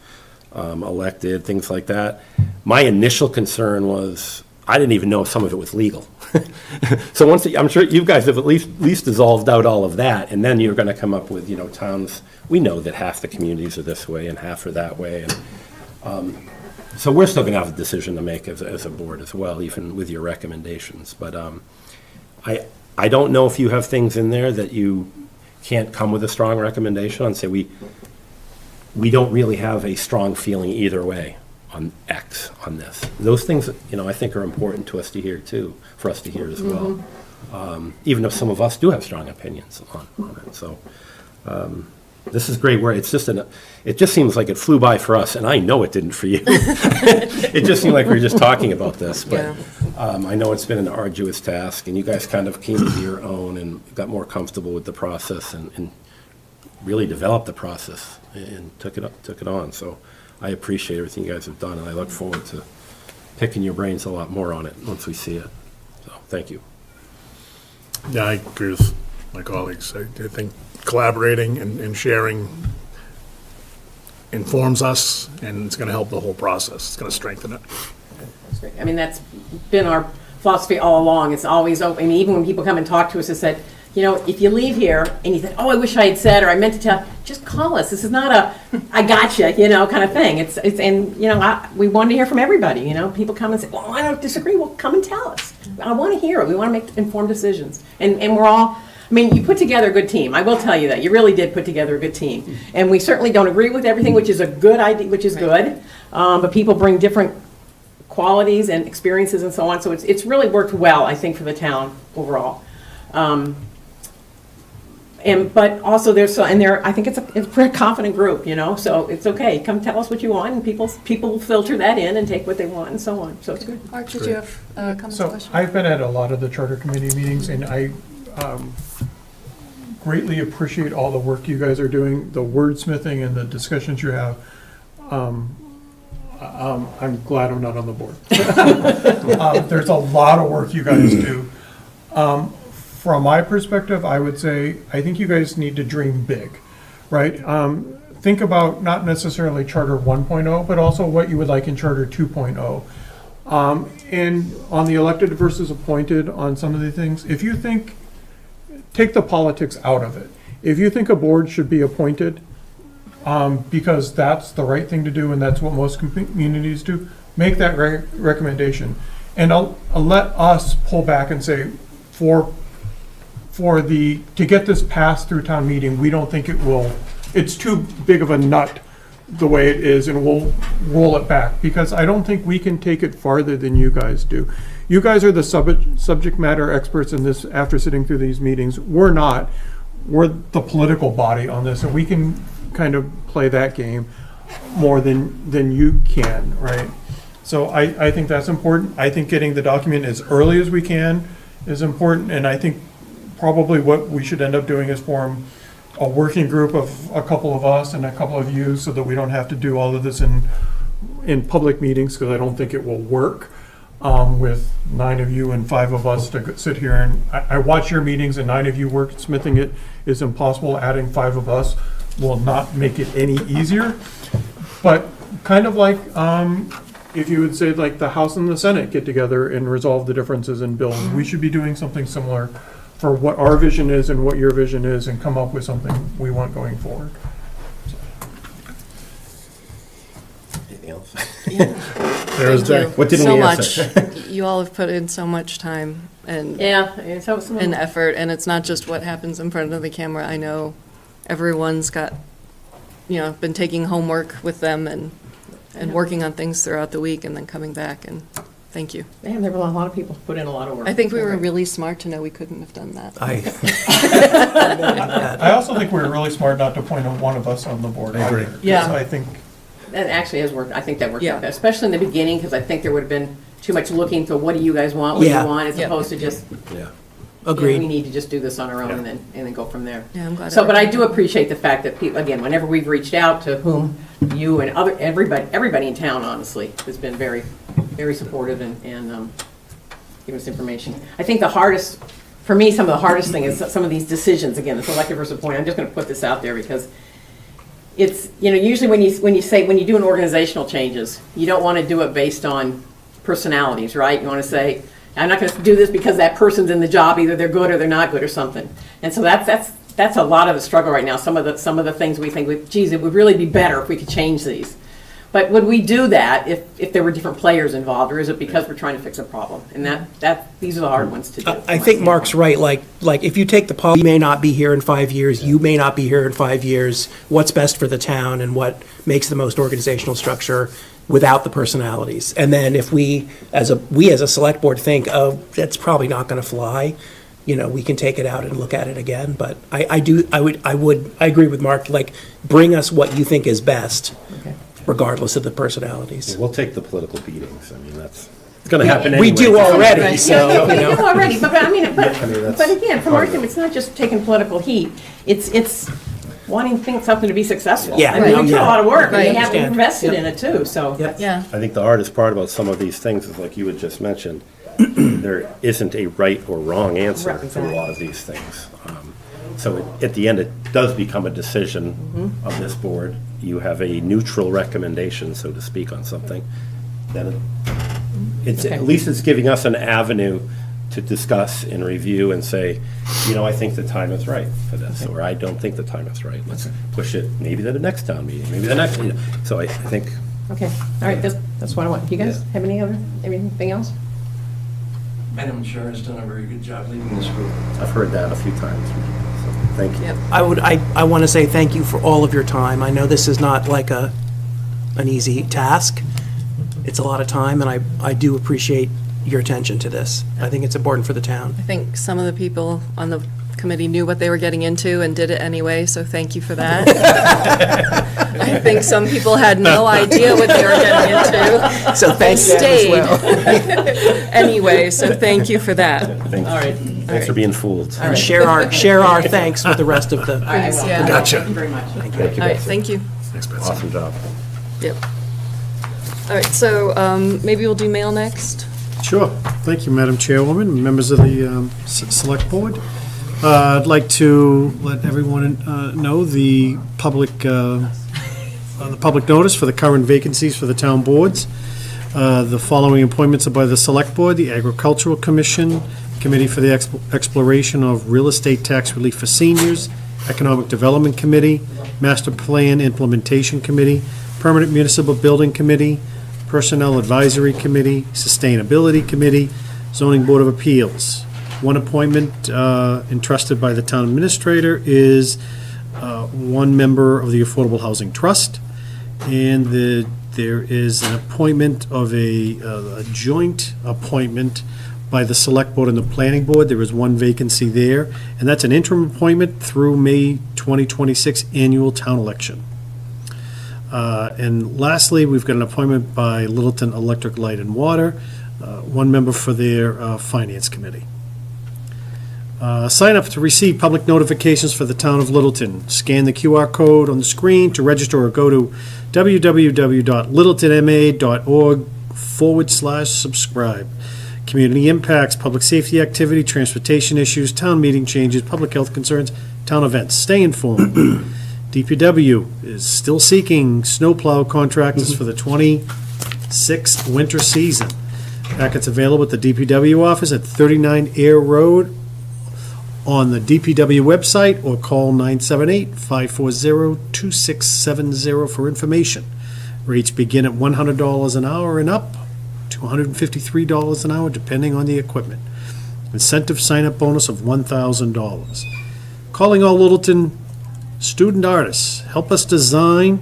elected, things like that, my initial concern was I didn't even know if some of it was legal. So I'm sure you guys have at least dissolved out all of that, and then you're going to come up with towns. We know that half the communities are this way and half are that way, and so we're still going to have a decision to make as a board as well, even with your recommendations. But I don't know if you have things in there that you can't come with a strong recommendation on. Say we don't really have a strong feeling either way on X on this. Those things, I think are important to us to hear too, for us to hear as well. Even if some of us do have strong opinions on it. So this is great work. It just seems like it flew by for us, and I know it didn't for you. It just seemed like we were just talking about this, but I know it's been an arduous task, and you guys kind of came to your own and got more comfortable with the process and really developed the process and took it on. So I appreciate everything you guys have done, and I look forward to picking your brains a lot more on it once we see it. So thank you. Yeah, I agree with my colleagues. I think collaborating and sharing informs us, and it's going to help the whole process. It's going to strengthen it. That's great. I mean, that's been our philosophy all along. It's always open. I mean, even when people come and talk to us, it's said, if you leave here and you think, oh, I wish I had said, or I meant to tell, just call us. This is not a, I gotcha, kind of thing. We want to hear from everybody. People come and say, well, I don't disagree. Well, come and tell us. I want to hear it. We want to make informed decisions. And we're all, you put together a good team. I will tell you that. You really did put together a good team. And we certainly don't agree with everything, which is a good idea, which is good. But people bring different qualities and experiences and so on. So it's really worked well, I think, for the town overall. But also I think it's a pretty confident group, so it's okay. Come tell us what you want, and people will filter that in and take what they want and so on. So it's good. Art, did you have a comment or So question? I've been at a lot of the charter committee meetings, and I greatly appreciate all the work you guys are doing, the wordsmithing and the discussions you have. I'm glad I'm not on the board. There's a lot of work you guys do. From my perspective, I would say, I think you guys need to dream big, right? Think about not necessarily Charter 1.0, but also what you would like in Charter 2.0. And on the elected versus appointed, on some of the things, if you think, take the politics out of it. If you think a board should be appointed, because that's the right thing to do and that's what most communities do, make that recommendation. And I'll let us pull back and say, to get this passed through town meeting, we don't think it's too big of a nut the way it is, and we'll roll it back, because I don't think we can take it farther than you guys do. You guys are the subject matter experts in this after sitting through these meetings. We're not. We're the political body on this, and we can kind of play that game more than you can, right? So I think that's important. I think getting the document as early as we can is important, and I think probably what we should end up doing is form a working group of a couple of us and a couple of you, so that we don't have to do all of this in public meetings, because I don't think it will work with 9 of you and 5 of us to sit here. And I watch your meetings, and 9 of you wordsmithing it is impossible. Adding 5 of us will not make it any easier. But kind of like if you would say like the House and the Senate get together and resolve the differences in bills, we should be doing something similar for what our vision is and what your vision is and come up with something we want going forward. Anything else? There's Thank you Jack. What didn't so we much. answer? You all have put in so much time and Yeah, so some. and effort, and it's not just what happens in front of the camera. I know everyone's got, been taking homework with them and working on things throughout the week and then coming back, and thank you. Man, there were a lot of people who put in a lot of work. I think we were really smart to know we couldn't have done that. I also think we were really smart not to appoint one of us on the board. I agree. either, 'cause Yeah. I think, That actually has worked, I think that worked Yeah. out, especially in the beginning, because I think there would have been too much looking to what do you guys want, what do Yeah. you want, as Yep. opposed to just, Yeah. we Agreed. need to just do this on our own and then go from there. Yeah, I'm glad. So, it but I worked do out. appreciate the fact that people, again, whenever we've reached out to whom, you and everybody in town, honestly, has been very, very supportive and giving us information. I think the hardest, for me, some of the hardest thing is some of these decisions, again, the selective versus appointed. I'm just gonna put this out there because it's, usually when you do an organizational changes, you don't wanna do it based on personalities, right? You wanna say, I'm not gonna do this because that person's in the job, either they're good or they're not good or something. And so that's a lot of the struggle right now. Some of the things we think, geez, it would really be better if we could change these. But would we do that if there were different players involved, or is it because we're trying to fix a problem? And these are the hard ones to do. I think Mark's right, like if you take the policy, you may not be here in 5 years, you may not be here in 5 years, what's best for the town and what makes the most organizational structure without the personalities. And then if we as a select board think, oh, that's probably not gonna fly, we can take it out and look at it again. But I agree with Mark, like, bring us what you think is best, Okay. regardless of the personalities. We'll take the political beatings. I mean, it's going to happen anyway. We do already, Yeah, so, we do already, but that's again, from our team, it's not just taking political heat. It's wanting something to be successful. Yeah. I mean, we put a lot of work, and Right. we have Understand. invested in it too, so. Yep. Yeah. I think the hardest part about some of these things is, like you had just mentioned, there isn't a right or wrong answer Right, for a lot of these things. So at the end, it does become a decision of this board. You have a neutral recommendation, so to speak, on something. Then it's, at least it's giving us an avenue to discuss and review and say, I think the time is right for this, or I don't think the time is right. Let's push it maybe to the next town meeting, maybe the next, So I think, Okay, all right, that's what I want. You guys have anything else? Madam Chair has done a very good job leading this group. I've heard that a few times from people, so thank you. Yep. I want to say thank you for all of your time. I know this is not like an easy task. It's a lot of time, and I do appreciate your attention to this. I think it's important for the town. I think some of the people on the committee knew what they were getting into and did it anyway, so thank you for that. I think some people had no idea what they were getting into. So thank you as Stayed. well. Anyway, so thank you for that. Thanks. All right. Thanks for being fooled. And share our thanks with the rest of the. All right, I will. Yeah. Gotcha. Thank you very much. Thank you, All right, Betsy. thank you. Thanks, Betsy. Awesome job. Yep. All right, so maybe we'll do mail next. Sure. Thank you, Madam Chairwoman, members of the Select Board. I'd like to let everyone know the public notice for the current vacancies for the town boards. The following appointments are by the Select Board: the Agricultural Commission, Committee for the Exploration of Real Estate Tax Relief for Seniors, Economic Development Committee, Master Plan Implementation Committee, Permanent Municipal Building Committee, Personnel Advisory Committee, Sustainability Committee, Zoning Board of Appeals. One appointment entrusted by the town administrator is one member of the Affordable Housing Trust, and there is an appointment of a joint appointment by the Select Board and the Planning Board. There is one vacancy there, and that's an interim appointment through May 2026 annual town election. And lastly, we've got an appointment by Littleton Electric, Light and Water, one member for their Finance Committee. Sign up to receive public notifications for the town of Littleton. Scan the QR code on the screen to register, or go to www.littletonma.org/subscribe. Community impacts, public safety activity, transportation issues, town meeting changes, public health concerns, town events. Stay informed. DPW is still seeking snowplow contractors for the 26th winter season. Packets available at the DPW office at 39 Air Road, on the DPW website or call 978-540-2670 for information. Rates begin at $100 an hour and up to $153 an hour, depending on the equipment. Incentive sign-up bonus of $1,000. Calling all Littleton student artists. Help us design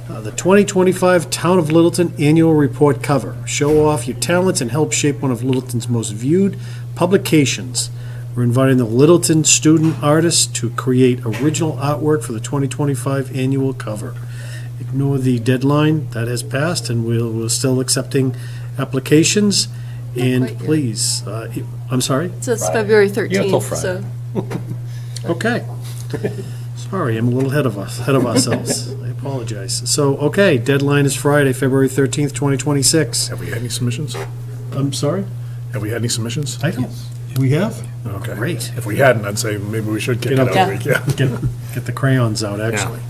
the 2025 Town of Littleton Annual Report cover. Show off your talents and help shape one of Littleton's most viewed publications. We're inviting the Littleton student artists to create original artwork for the 2025 annual cover. Ignore the deadline that has passed, and we're still accepting applications. And quite yet. please, I'm sorry? So it's February Yeah, till 13th, Friday. so. Okay. Sorry, I'm a little ahead of ourselves. I apologize. So, okay, deadline is Friday, February 13th, 2026. Have we had any submissions? I'm sorry? Have we had any submissions? I don't. We have? Okay. Great. If we hadn't, I'd say maybe we should kick it Get out up. a week, yeah. Get the crayons out, actually.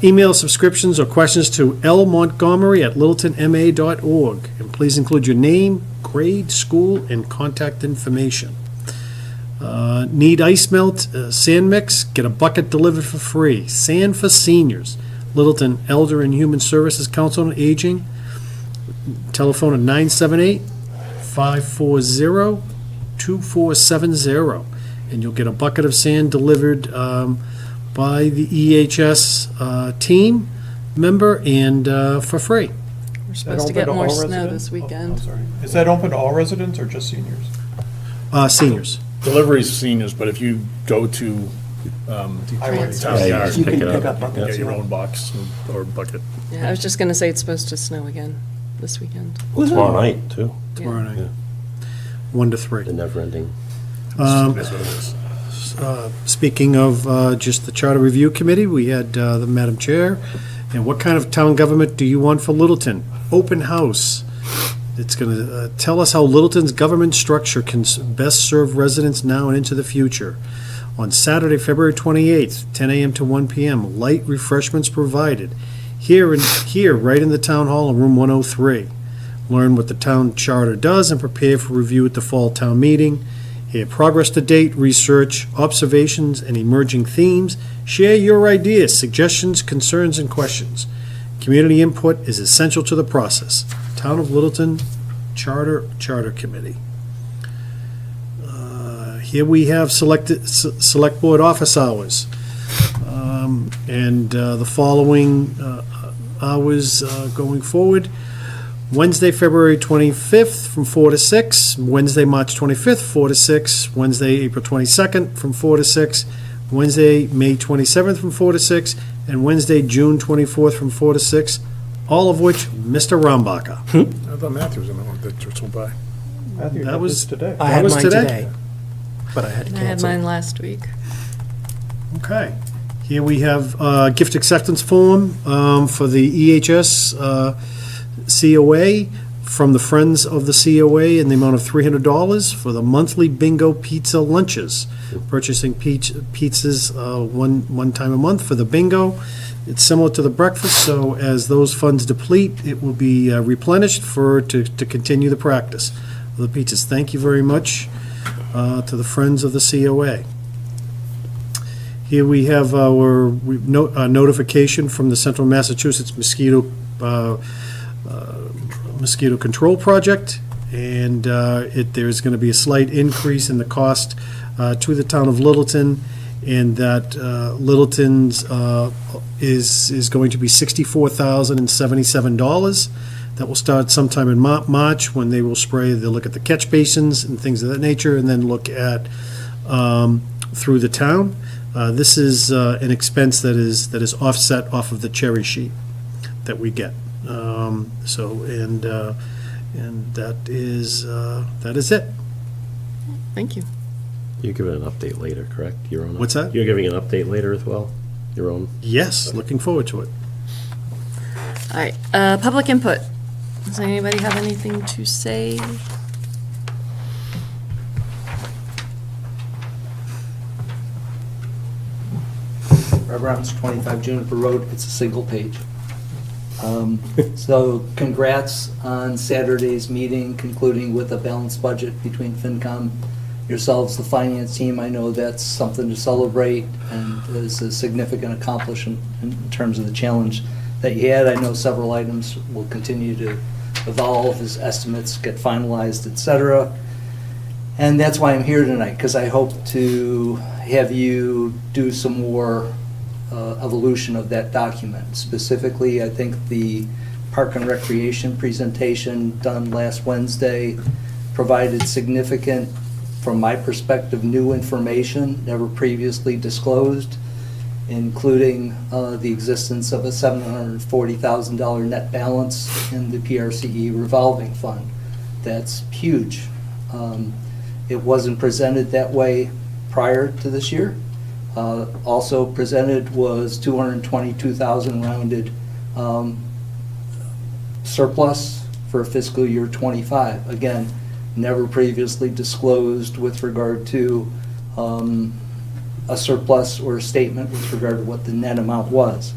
Email subscriptions or questions to lmontgomery@littletonma.org. And please include your name, grade, school, and contact information. Need ice melt, sand mix? Get a bucket delivered for free. Sand for Seniors, Littleton Elder and Human Services Council on Aging. Telephone at 978-540-2470. And you'll get a bucket of sand delivered by the EHS team member and for free. We're supposed to get more snow this weekend. Is that open to all residents or just seniors? Seniors. Delivery's seniors, but if you go to town yard, You can Pick it pick up. up buckets. get your own box or bucket. Yeah, I was just gonna say it's supposed to snow again this weekend. Tomorrow night, too. Tomorrow night. 1 to 3. The never-ending. That's what it is. Speaking of just the Charter Review Committee, we had the Madam Chair. And what kind of town government do you want for Littleton? Open house. It's going to tell us how Littleton's government structure can best serve residents now and into the future. On Saturday, February 28th, 10 a.m. to 1 p.m., light refreshments provided. Here, right in the Town Hall in Room 103. Learn what the town charter does and prepare for review at the fall town meeting. Hear progress to date, research, observations, and emerging themes. Share your ideas, suggestions, concerns, and questions. Community input is essential to the process. Town of Littleton Charter Committee. Here we have select board office hours. And the following hours going forward. Wednesday, February 25th from 4 to 6, Wednesday, March 25th, 4 to 6, Wednesday, April 22nd from 4 to 6, Wednesday, May 27th from 4 to 6, and Wednesday, June 24th from 4 to 6, all of which Mr. Rombacher. I thought Matthew was in the one that just went by. Matthew, That was today. I had was mine today? today, but I had to I had cancel. mine last week. Okay. Here we have gift acceptance form for the EHS COA from the Friends of the COA in the amount of $300 for the monthly bingo pizza lunches. Purchasing pizzas one time a month for the bingo. It's similar to the breakfast, so as those funds deplete, it will be replenished to continue the practice of the pizzas. Thank you very much to the Friends of the COA. Here we have our notification from the Central Massachusetts Mosquito Control Project, and there's going to be a slight increase in the cost to the town of Littleton, and that Littleton's is going to be $64,077. That will start sometime in March, when they will spray. They'll look at the catch basins and things of that nature, and then look at through the town. This is an expense that is offset off of the cherry sheet that we get. And that is it. Thank you. You're giving an update later, correct? Your own. What's that? You're giving an update later as well? Your own? Yes, looking forward to it. All right, public input. Does anybody have anything to say? Rob Robbins, 25 Juniper Road. It's a single page. So congrats on Saturday's meeting, concluding with a balanced budget between FinCom yourselves, the finance team, I know that's something to celebrate and is a significant accomplishment in terms of the challenge that you had. I know several items will continue to evolve as estimates get finalized, et cetera. And that's why I'm here tonight, because I hope to have you do some more evolution of that document. Specifically, I think the Park and Recreation presentation done last Wednesday provided significant, from my perspective, new information never previously disclosed, including the existence of a $740,000 net balance in the PRCE revolving fund. That's huge. It wasn't presented that way prior to this year. Also presented was $222,000 rounded surplus for fiscal year '25. Again, never previously disclosed with regard to a surplus or a statement with regard to what the net amount was.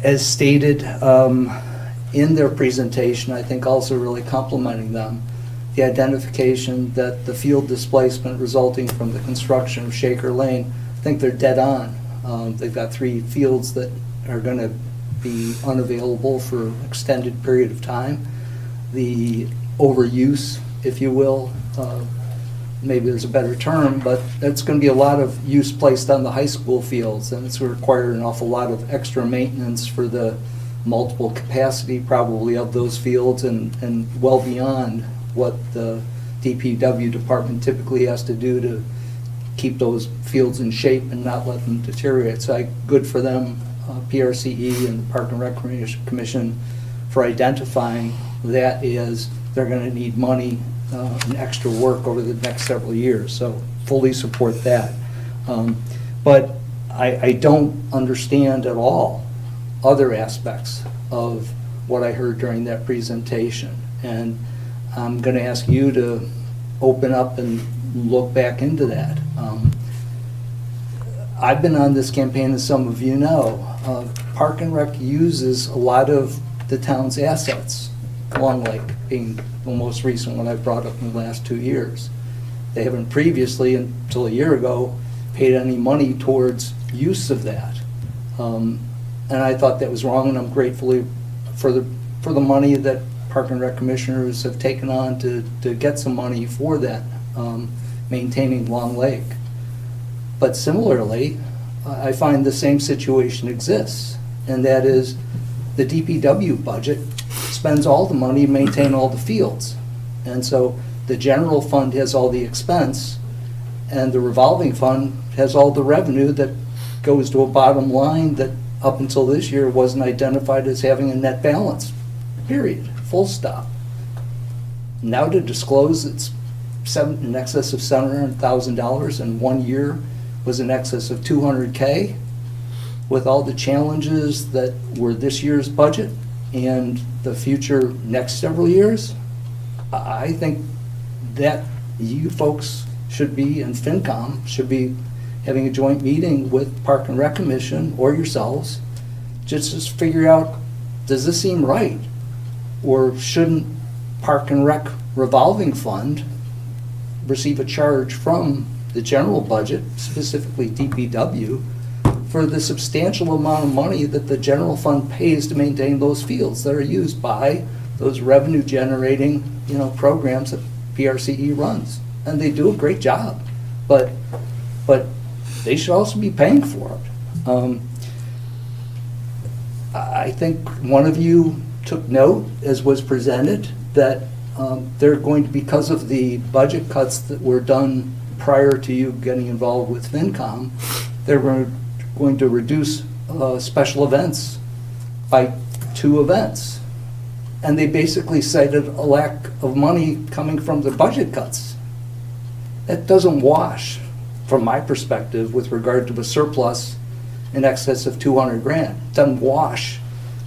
As stated in their presentation, I think also really complimenting them, the identification that the field displacement resulting from the construction of Shaker Lane, I think they're dead on. They've got 3 fields that are going to be unavailable for an extended period of time. The overuse, if you will, maybe there's a better term, but that's going to be a lot of use placed on the high school fields, and it's going to require an awful lot of extra maintenance for the multiple capacity probably of those fields and well beyond what the DPW department typically has to do to keep those fields in shape and not let them deteriorate. So good for them, PRCE and the Park and Recreation Commission, for identifying that is they're going to need money and extra work over the next several years. So fully support that. But I don't understand at all other aspects of what I heard during that presentation. And I'm going to ask you to open up and look back into that. I've been on this campaign, as some of you know. Park and Rec uses a lot of the town's assets, Long Lake being the most recent one I've brought up in the last 2 years. They haven't previously, until a year ago, paid any money towards use of that. And I thought that was wrong, and I'm grateful for the money that Park and Rec commissioners have taken on to get some money for that, maintaining Long Lake. But similarly, I find the same situation exists, and that is the DPW budget spends all the money to maintain all the fields. And so the general fund has all the expense, and the revolving fund has all the revenue that goes to a bottom line that up until this year wasn't identified as having a net balance, period, full stop. Now to disclose it's in excess of $700,000 and 1 year was in excess of $200K, with all the challenges that were this year's budget and the future next several years, I think that you folks should be, and FinCom should be, having a joint meeting with Park and Rec Commission or yourselves, just figure out, does this seem right? Or shouldn't Park and Rec revolving fund receive a charge from the general budget, specifically DPW, for the substantial amount of money that the general fund pays to maintain those fields that are used by those revenue generating, programs that PRCE runs. And they do a great job, but they should also be paying for it. I think one of you took note, as was presented, that they're going to, because of the budget cuts that were done prior to you getting involved with FinCom, they're going to reduce special events by 2 events. And they basically cited a lack of money coming from the budget cuts. That doesn't wash, from my perspective, with regard to a surplus in excess of 200 grand. It doesn't wash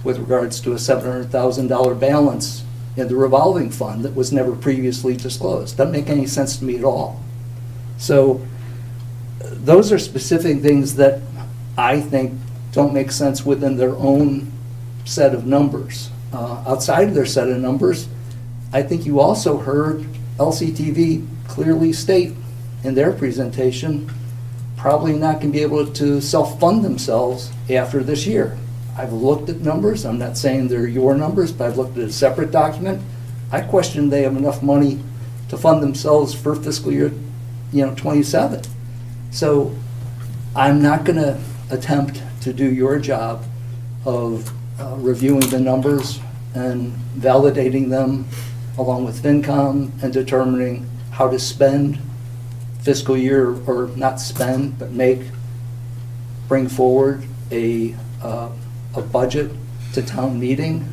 with regards to a $700,000 balance in the revolving fund that was never previously disclosed. Doesn't make any sense to me at all. So those are specific things that I think don't make sense within their own set of numbers. Outside of their set of numbers, I think you also heard LCTV clearly state in their presentation, probably not going to be able to self-fund themselves after this year. I've looked at numbers. I'm not saying they're your numbers, but I've looked at a separate document. I question they have enough money to fund themselves for fiscal year, 27. So I'm not going to attempt to do your job of reviewing the numbers and validating them along with FinCom and determining how to spend fiscal year, or not spend, but bring forward a budget to town meeting.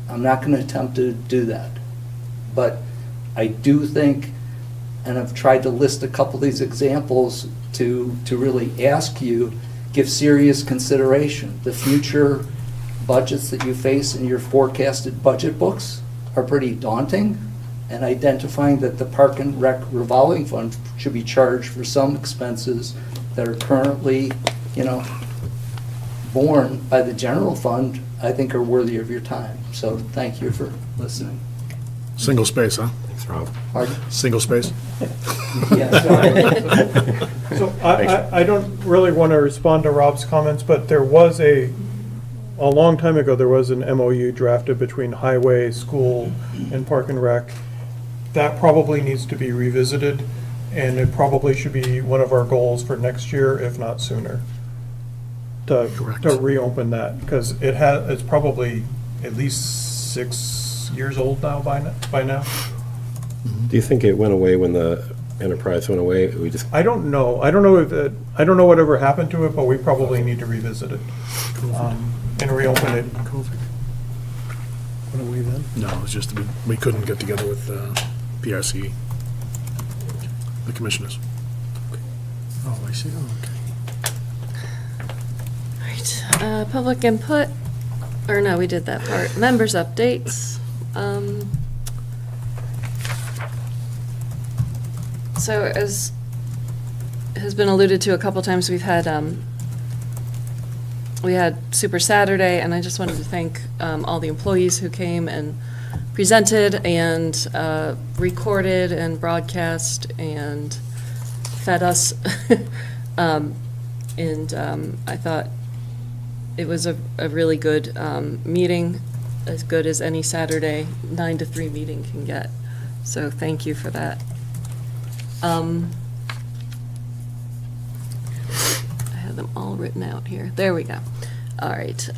I'm not going to attempt to do that. But I do think, and I've tried to list a couple of these examples to really ask you, give serious consideration. The future budgets that you face in your forecasted budget books are pretty daunting, and identifying that the Park and Rec revolving fund should be charged for some expenses that are currently, borne by the general fund, I think are worthy of your time. So thank you for listening. Single space, huh? Thanks, Rob. Pardon? Single space? Yeah, sorry. So I don't really want to respond to Rob's comments, but there was a long time ago, there was an MOU drafted between Highway, School, and Park and Rec. That probably needs to be revisited, and it probably should be one of our goals for next year, if not sooner, to reopen that, because it's probably at least 6 years old now by now. Do you think it went away when the enterprise went away? We just I don't know. I don't know whatever happened to it, but we probably need to revisit it and reopen it. COVID. Went away then? No, it was just we couldn't get together with PRC, the commissioners. Oh, I see. Oh, okay. Right, public input, or no, we did that part. Members updates. So as has been alluded to a couple times, we had Super Saturday, and I just wanted to thank all the employees who came and presented and recorded and broadcast and fed us. I thought it was a really good meeting, as good as any Saturday 9 to 3 meeting can get. So thank you for that. I had them all written out here. There we go. All right.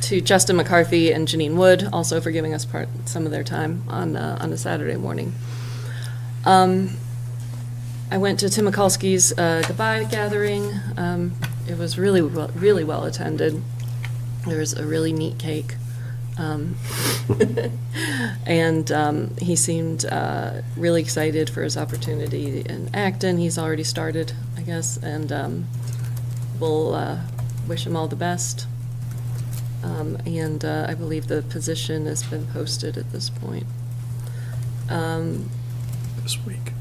To Justin McCarthy and Janine Wood, also for giving us some of their time on a Saturday morning. I went to Tim Mikulski's goodbye gathering. It was really well attended. There was a really neat cake. And he seemed really excited for his opportunity in Acton. He's already started, I guess, and we'll wish him all the best. And I believe the position has been posted at this point. This week.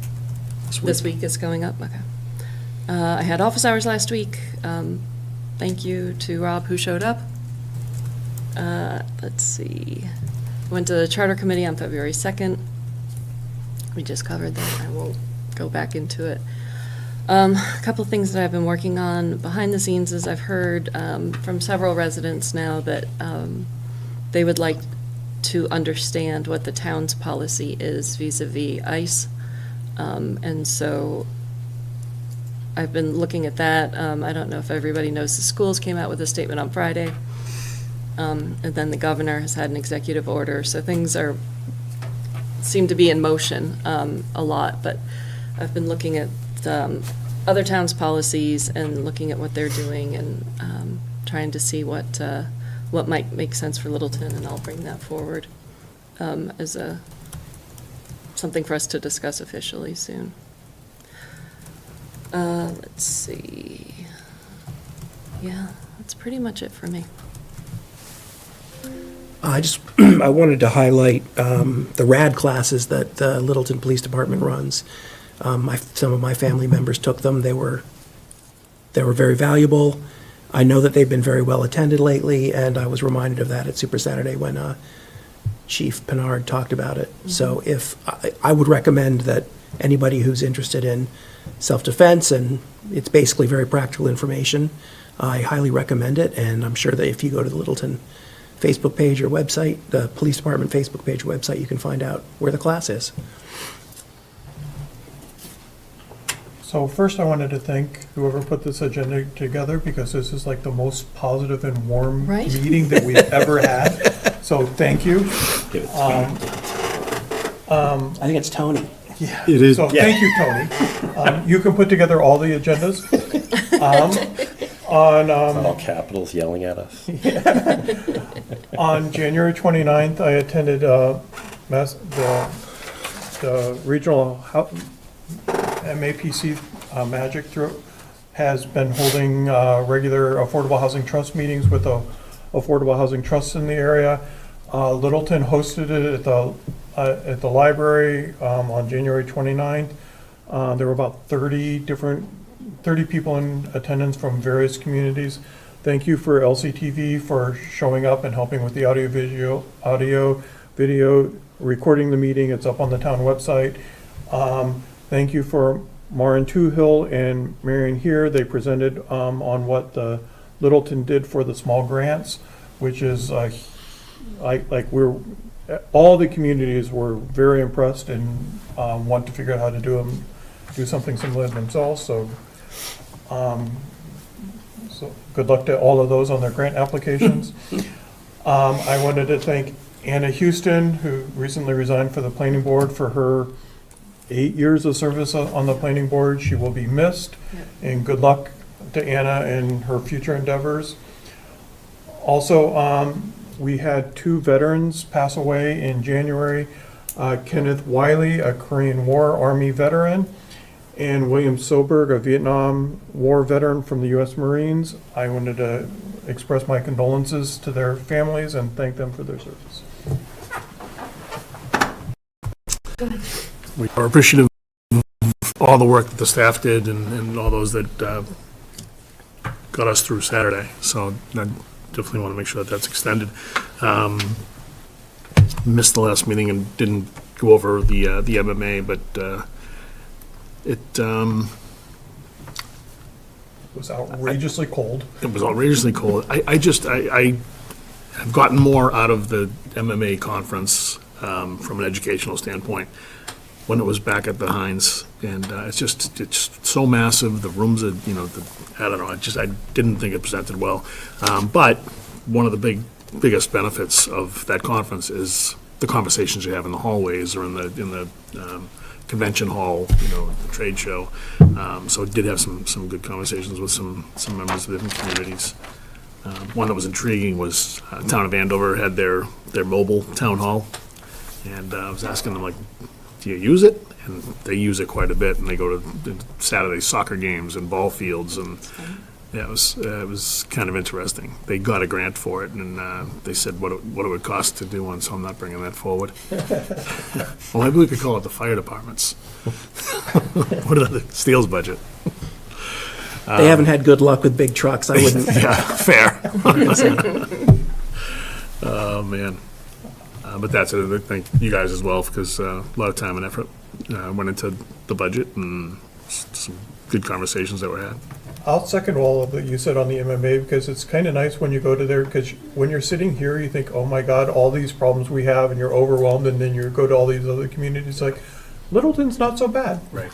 This week is going up, okay. I had office hours last week. Thank you to Rob who showed up. Let's see. Went to the Charter Committee on February 2nd. We just covered that. I won't go back into it. A couple things that I've been working on behind the scenes is I've heard from several residents now that they would like to understand what the town's policy is vis-a-vis ICE. And so I've been looking at that. I don't know if everybody knows the schools came out with a statement on Friday. And then the governor has had an executive order. So things seem to be in motion a lot. But I've been looking at other towns' policies and looking at what they're doing and trying to see what might make sense for Littleton, and I'll bring that forward as something for us to discuss officially soon. Let's see. Yeah, that's pretty much it for me. I wanted to highlight the RAD classes that the Littleton Police Department runs. Some of my family members took them. They were very valuable. I know that they've been very well attended lately, and I was reminded of that at Super Saturday when Chief Pinard talked about it. So if, I would recommend that anybody who's interested in self-defense, and it's basically very practical information, I highly recommend it, and I'm sure that if you go to the Littleton Facebook page or website, the police department Facebook page or website, you can find out where the class is. So first, I wanted to thank whoever put this agenda together, because this is like the most positive and warm Right? meeting that we've ever had. So thank you. I think it's Tony. Yeah. It is. So thank you, Tony. You can put together all the agendas. All capitals yelling at us. On January 29th, I attended the regional MAPC Magic Through has been holding regular Affordable Housing Trust meetings with the Affordable Housing Trusts in the area. Littleton hosted it at the library on January 29th. There were about 30 people in attendance from various communities. Thank you for LCTV for showing up and helping with the audio, video, recording the meeting. It's up on the town website. Thank you for Maureen Toohill and Marion here. They presented on what the Littleton did for the small grants, which is all the communities were very impressed and want to figure out how to do something similar themselves. So good luck to all of those on their grant applications. I wanted to thank Anna Houston, who recently resigned for the planning board, for her 8 years of service on the planning board. She will be missed, and good luck to Anna in her future endeavors. Also, we had 2 veterans pass away in January. Kenneth Wiley, a Korean War Army veteran, and William Soberg, a Vietnam War veteran from the U.S. Marines. I wanted to express my condolences to their families and thank them for their service. We are appreciative of all the work that the staff did and all those that got us through Saturday. So I definitely want to make sure that that's extended. Missed the last meeting and didn't go over the MMA, but it was outrageously cold. It was outrageously cold. I have gotten more out of the MMA conference from an educational standpoint when it was back at the Heinz, and it's so massive. The rooms are, I don't know. I didn't think it presented well. But one of the biggest benefits of that conference is the conversations you have in the hallways or in the convention hall, the trade show. So it did have some good conversations with some members of different communities. One that was intriguing was Town of Andover had their mobile town hall, and I was asking them, like, do you use it? And they use it quite a bit, and they go to Saturday soccer games and ball fields, and yeah, it was kind of interesting. They got a grant for it, and they said what it would cost to do one, so I'm not bringing that forward. Well, maybe we could call it the fire departments. What are the Steele's budget? They haven't had good luck with big trucks, I wouldn't. Yeah, fair. Oh, man. But that's it. I thank you guys as well, because a lot of time and effort went into the budget, and some good conversations that were had. I'll second all of what you said on the MMA, because it's kind of nice when you go to there, because when you're sitting here, you think, oh my God, all these problems we have, and you're overwhelmed, and then you go to all these other communities, like, Littleton's not so bad. Right.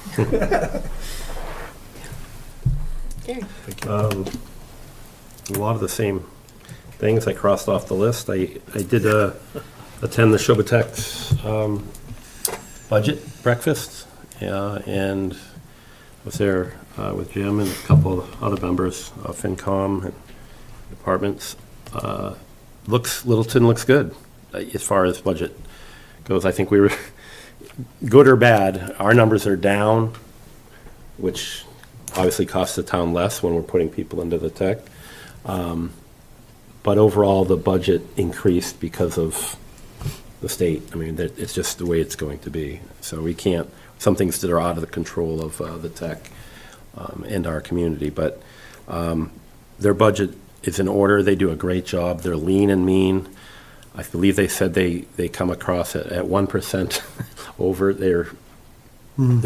A lot of the same things I crossed off the list. I did attend the Shobatex budget breakfast, and was there with Jim and a couple of other members of FinCom and departments. Littleton looks good as far as budget goes. I think we were good or bad. Our numbers are down, which obviously costs the town less when we're putting people into the tech. But overall, the budget increased because of the state. I mean, it's just the way it's going to be. So we can't, some things that are out of the control of the tech and our community. But their budget is in order. They do a great job. They're lean and mean. I believe they said they come across at 1% over their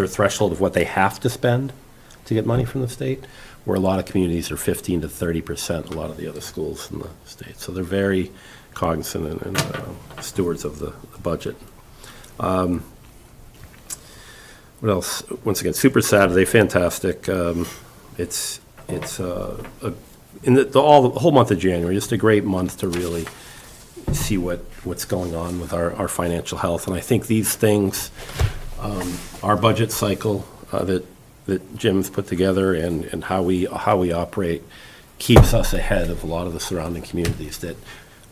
threshold of what they have to spend to get money from the state, where a lot of communities are 15 to 30%, a lot of the other schools in the state. So they're very cognizant and stewards of the budget. What else? Once again, Super Saturday, fantastic. It's in the whole month of January, just a great month to really see what's going on with our financial health. And I think these things, our budget cycle that Jim's put together and how we operate keeps us ahead of a lot of the surrounding communities that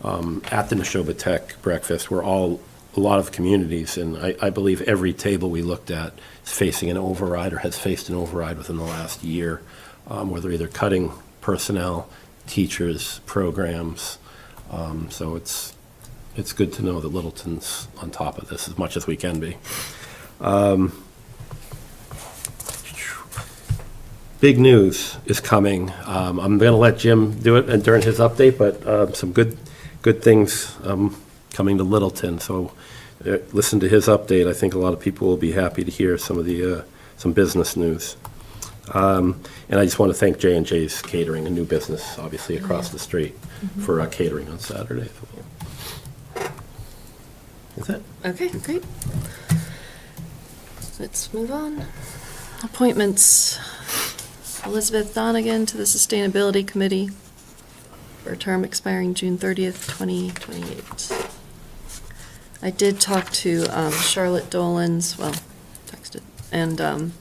at the Neshoba Tech breakfast, we're all a lot of communities, and I believe every table we looked at is facing an override or has faced an override within the last year, where they're either cutting personnel, teachers, programs. So it's good to know that Littleton's on top of this as much as we can be. Big news is coming. I'm going to let Jim do it during his update, but some good things coming to Littleton. So listen to his update. I think a lot of people will be happy to hear some of the some business news. And I just want to thank J&J's Catering, a new business, obviously, across the street for catering on Saturday. Is that? Okay, great. Let's move on. Appointments. Elizabeth Donegan to the Sustainability Committee for a term expiring June 30th, 2028. I did talk to Charlotte Dolans, well, texted, and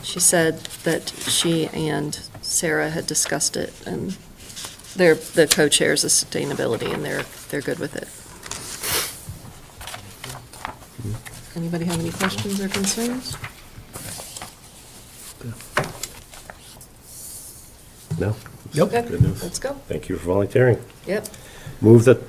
she said that she and Sarah had discussed it, and they're the co-chairs of sustainability, and they're good with it. Anybody have any questions or concerns? No? Nope. Good news. Let's go. Thank you for volunteering. Yep. Move that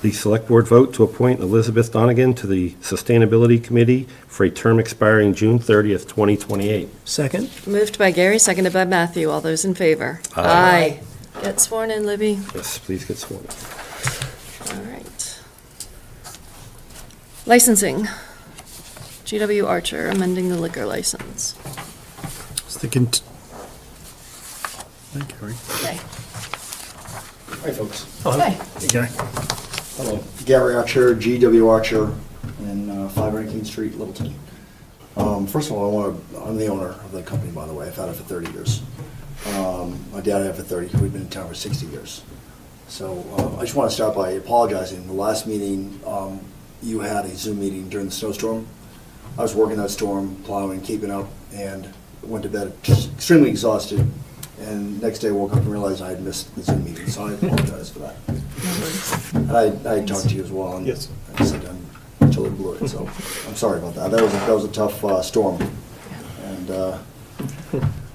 the Select Board vote to appoint Elizabeth Donegan to the Sustainability Committee for a term expiring June 30th, 2028. Second? Moved by Gary, seconded by Matthew. All those in favor? Aye. Get sworn in, Libby. Yes, please get sworn in. All right. Licensing. GW Archer, amending the liquor license. Was thinking, thank you, Gary. Okay. Hi, folks. Hello. Hi. Hey, Gary. Hello. Gary Archer, GW Archer, in 500 King Street, Littleton. First of all, I'm the owner of the company, by the way. I've had it for 30 years. My dad had it for 30. We've been in town for 60 years. So I just want to start by apologizing. The last meeting, you had a Zoom meeting during the snowstorm. I was working that storm, plowing, keeping up, and went to bed just extremely exhausted. And next day I woke up and realized I had missed the Zoom meeting, so I apologize for that. And I talked to you as well, and Yes. I said I totally blew it, so I'm sorry about that. That was a tough storm, and I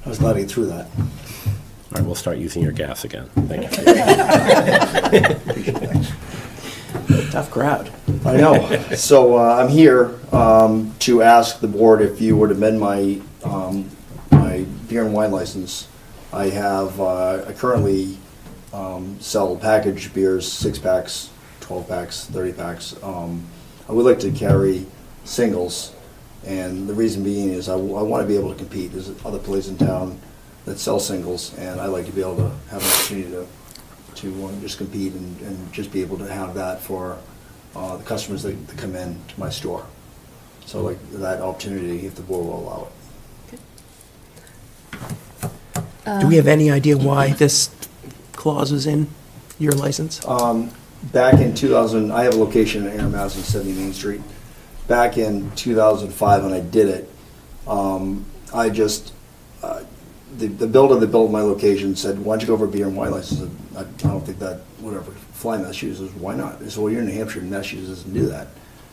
was glad to get through that. All right, we'll start using your gas again. Thank you. Tough crowd. I know. So I'm here to ask the board if you would amend my my beer and wine license. I have I currently sell packaged beers, 6-packs, 12-packs, 30-packs. I would like to carry singles, and the reason being is I want to be able to compete. There's other places in town that sell singles, and I like to be able to have an opportunity to just compete and just be able to have that for the customers that come in to my store. So like that opportunity, if the board will allow it. Do we have any idea why this clause is in your license? Back in 2000, I have a location in Air Madison, 70 Main Street. Back in 2005, when I did it, I just, the builder that built my location said, why don't you go for a beer and wine license? I don't think that would ever fly in Massachusetts. Why not? I said, well, you're in New Hampshire, and Massachusetts doesn't do that.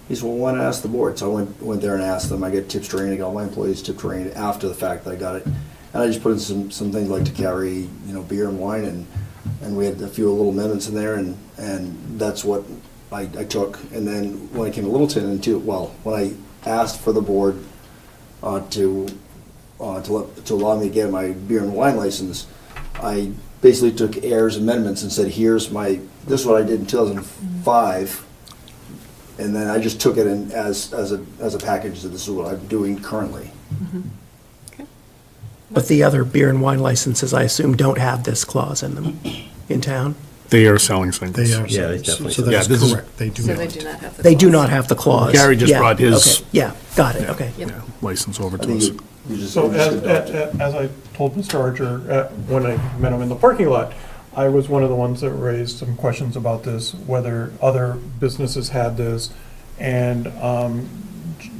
He said, well, why not ask the board? So I went there and asked them. I get tips trained. I got all my employees tip trained after the fact that I got it. And I just put in some things like to carry, beer and wine, and we had a few little amendments in there, and that's what I took. And then when I came to Littleton, when I asked for the board to allow me to get my beer and wine license, I basically took Ayers amendments and said, here's this is what I did in 2005. And then I just took it in as a package, that this is what I'm doing currently. But the other beer and wine licenses, I assume, don't have this clause in them in town? They are selling singles. They are. Yeah, they definitely. So Yeah, that's this is- correct. They do So not. they do not have the. They do clause. not have the clause. Gary just Yeah, brought his- okay. Yeah, got it, okay. Yep. Yeah, license over I to think us. you just. So you just adopt it. as I told Mr. Archer when I met him in the parking lot, I was one of the ones that raised some questions about this, whether other businesses had this, and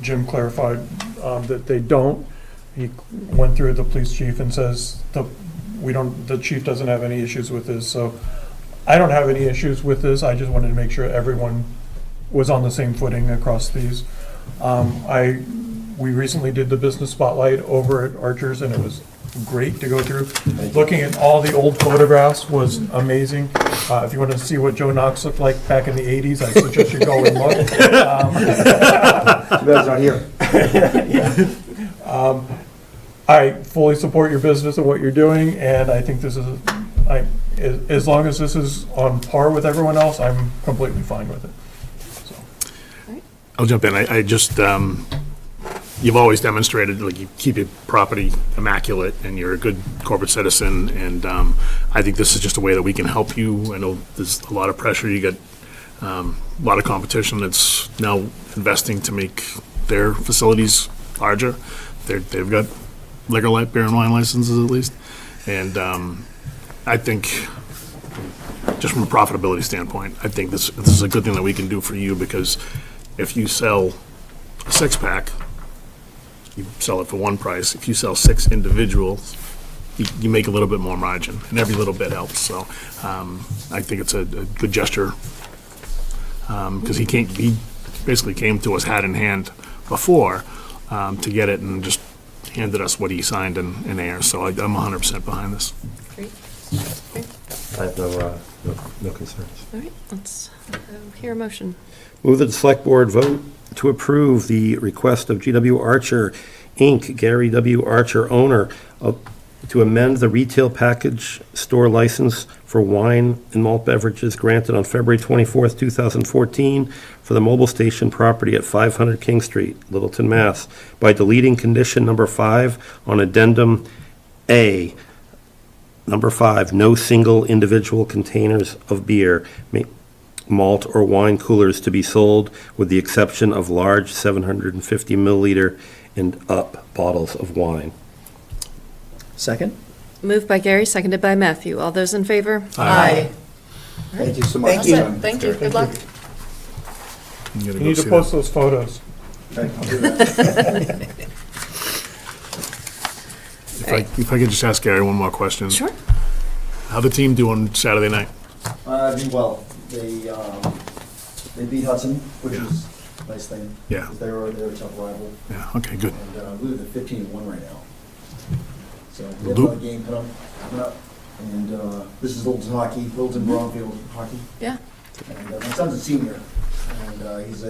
Jim clarified that they don't. He went through the police chief and says the chief doesn't have any issues with this, so I don't have any issues with this. I just wanted to make sure everyone was on the same footing across these. We recently did the business spotlight over at Archer's, and it was great to go through. Looking at all the old photographs was amazing. If you want to see what Joe Knox looked like back in the 80s, I suggest you go and look. Too bad it's not here. I fully support your business and what you're doing, and I think this is, as long as this is on par with everyone else, I'm completely fine with it. I'll jump in. I just, you've always demonstrated, like, you keep your property immaculate, and you're a good corporate citizen, and I think this is just a way that we can help you. I know there's a lot of pressure. You get a lot of competition that's now investing to make their facilities larger. They've got liquor, beer and wine licenses at least, and I think, just from a profitability standpoint, I think this is a good thing that we can do for you, because if you sell a six-pack, you sell it for one price. If you sell 6 individuals, you make a little bit more margin, and every little bit helps. So I think it's a good gesture, because he basically came to us hat in hand before to get it, and just handed us what he signed in air. So I'm 100% behind this. Great. Great. I have no concerns. All right, let's hear a motion. Move that the select board vote to approve the request of GW Archer, Inc., Gary W. Archer, owner, to amend the retail package store license for wine and malt beverages granted on February 24th, 2014 for the mobile station property at 500 King Street, Littleton, Mass., by deleting condition number 5 on addendum A. Number 5, no single individual containers of beer, malt, or wine coolers to be sold, with the exception of large 750 milliliter and up bottles of wine. Second? Moved by Gary, seconded by Matthew. All those in favor? Thank you so much. Thank you. Thank you, good luck. You need to post those photos. Okay, I'll do that. If I could just ask Gary one more question. Sure. How the team doing Saturday night? Doing well. They beat Hudson, which is a nice thing. Yeah. 'Cause they're a tough rival. Yeah, okay, good. And I believe they're 15-1 right now. So we have Luke? another game coming up. And this is Littleton hockey, Littleton Brownfield hockey. Yeah. And my son's a senior, and he's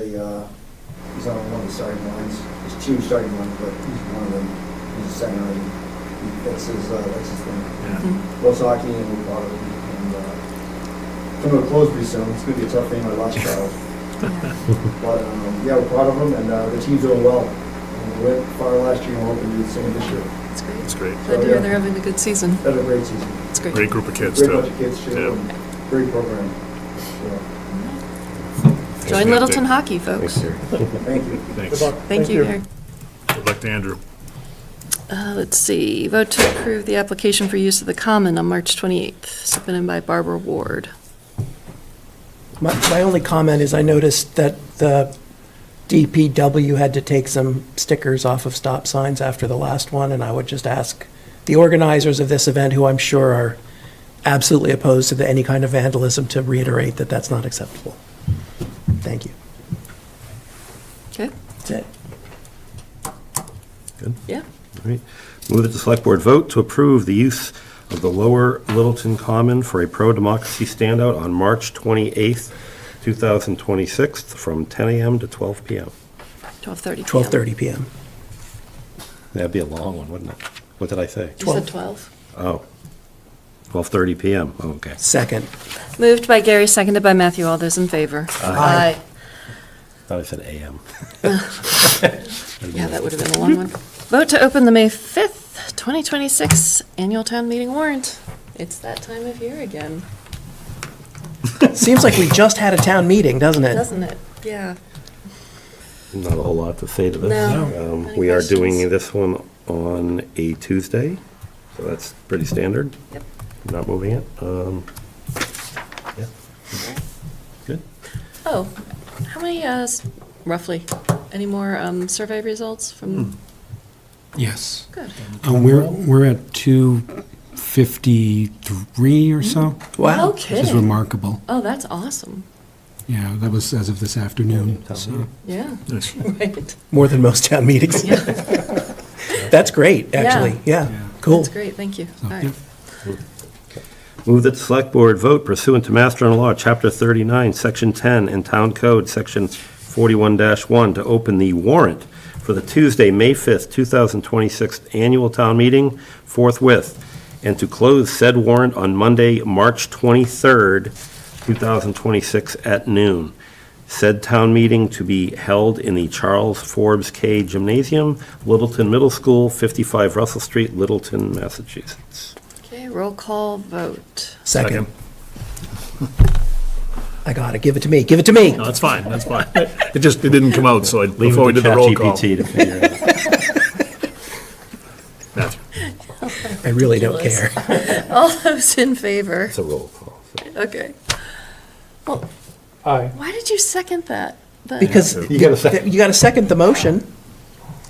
on one of the starting lines. There's 2 starting lines, but he's one of them. He's a center, and that's his thing. Loves hockey, and we're proud of him. And I'm going to close pretty soon. It's going to be a tough thing, my last child. But yeah, we're proud of him, and the team's doing well. And we went far last year, and we're hoping to do the same this year. That's great. That's great. Glad to hear they're having a good season. Had a great season. That's great. Great group of kids, Great too. bunch of kids, too. Yeah. and Great program. So, Join Littleton hockey, folks. thank you. Thanks. Good luck. Thank you, Gary. Good luck to Andrew. Let's see, vote to approve the application for use of the common on March 28th, submitted by Barbara Ward. My only comment is I noticed that the DPW had to take some stickers off of stop signs after the last one, and I would just ask the organizers of this event, who I'm sure are absolutely opposed to any kind of vandalism, to reiterate that that's not acceptable. Thank you. Okay, That's it. Good? yeah. All right. Move that the select board vote to approve the use of the Lower Littleton Common for a pro-democracy standout on March 28th, 2026, from 10 a.m. to 12 p.m. 12:30 p.m. 12:30 p.m. That'd be a long one, wouldn't it? What did I say? You said 12? Oh. 12:30 PM. Oh, okay. Second. Moved by Gary, seconded by Matthew. All those in favor? Aye. Thought I said AM. Yeah, that would have been a long one. Vote to open the May 5th, 2026 Annual Town Meeting warrant. It's that time of year again, Seems like we just had a town meeting, doesn't it? doesn't it? Yeah. Not a whole lot to say to this. No. Any We are doing questions? this one on a Tuesday, so that's pretty standard. Yep. Not moving it. Yeah. Good. Oh, how many, roughly, any more survey results from? Yes. Good. We're at 253 or so. Wow. No Which is kidding. remarkable. Oh, that's awesome. Yeah, that was as of this afternoon. So. Yeah. Right. More than most town meetings. That's great, actually. Yeah. Cool. That's great, thank you. All right. Move that the Select Board vote pursuant to Mass General Law, Chapter 39, Section 10, and Town Code, Section 41-1, to open the warrant for the Tuesday, May 5th, 2026 Annual Town Meeting forthwith, and to close said warrant on Monday, March 23rd, 2026 at noon. Said town meeting to be held in the Charles Forbes K Gymnasium, Littleton Middle School, 55 Russell Street, Littleton, Massachusetts. Okay, roll call vote. Second. I got it. Give it to me. Give it to me. No, that's fine, that's fine. It didn't come out, so Leave before we it to did the roll call. ChatGPT to figure it out. Matthew. I really don't care. All those in favor? It's a roll call. so. Okay. Well, Aye. why did you second that? then? Because You got a second. you got to second the motion.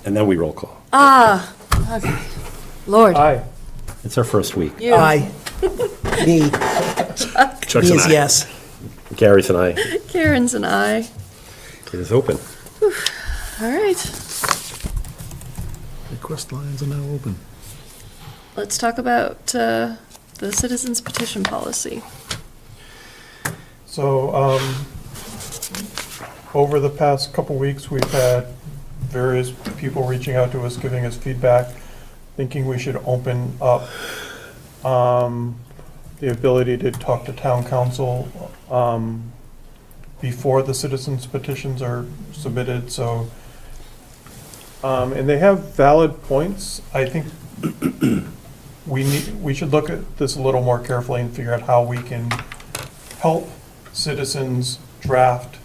And then we roll call. Okay. Lord. Aye. It's our first week. You. Aye. Me. Chuck's Me an is aye. yes. Gary's and I. Karen's and I. It is open. All right. Request lines are now open. Let's talk about the citizens petition policy. So, over the past couple weeks, we've had various people reaching out to us, giving us feedback, thinking we should open up the ability to talk to town council before the citizens petitions are submitted, so, and they have valid points. I think we should look at this a little more carefully and figure out how we can help citizens draft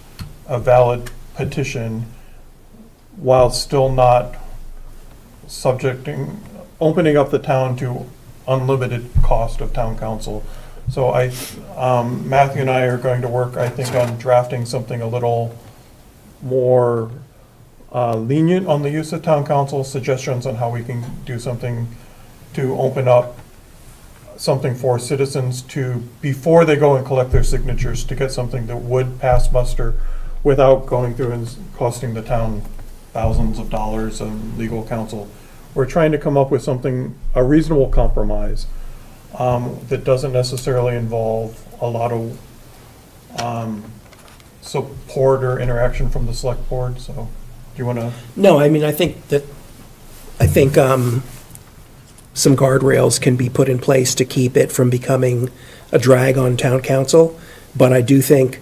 a valid petition while still not opening up the town to unlimited cost of town council. So Matthew and I are going to work, I think, on drafting something a little more lenient on the use of town council, suggestions on how we can do something to open up something for citizens to, before they go and collect their signatures, to get something that would pass muster without going through and costing the town thousands of dollars of legal counsel. We're trying to come up with something, a reasonable compromise that doesn't necessarily involve a lot of support or interaction from the select board, so do you want to? No, I mean, I think some guardrails can be put in place to keep it from becoming a drag on town council, but I do think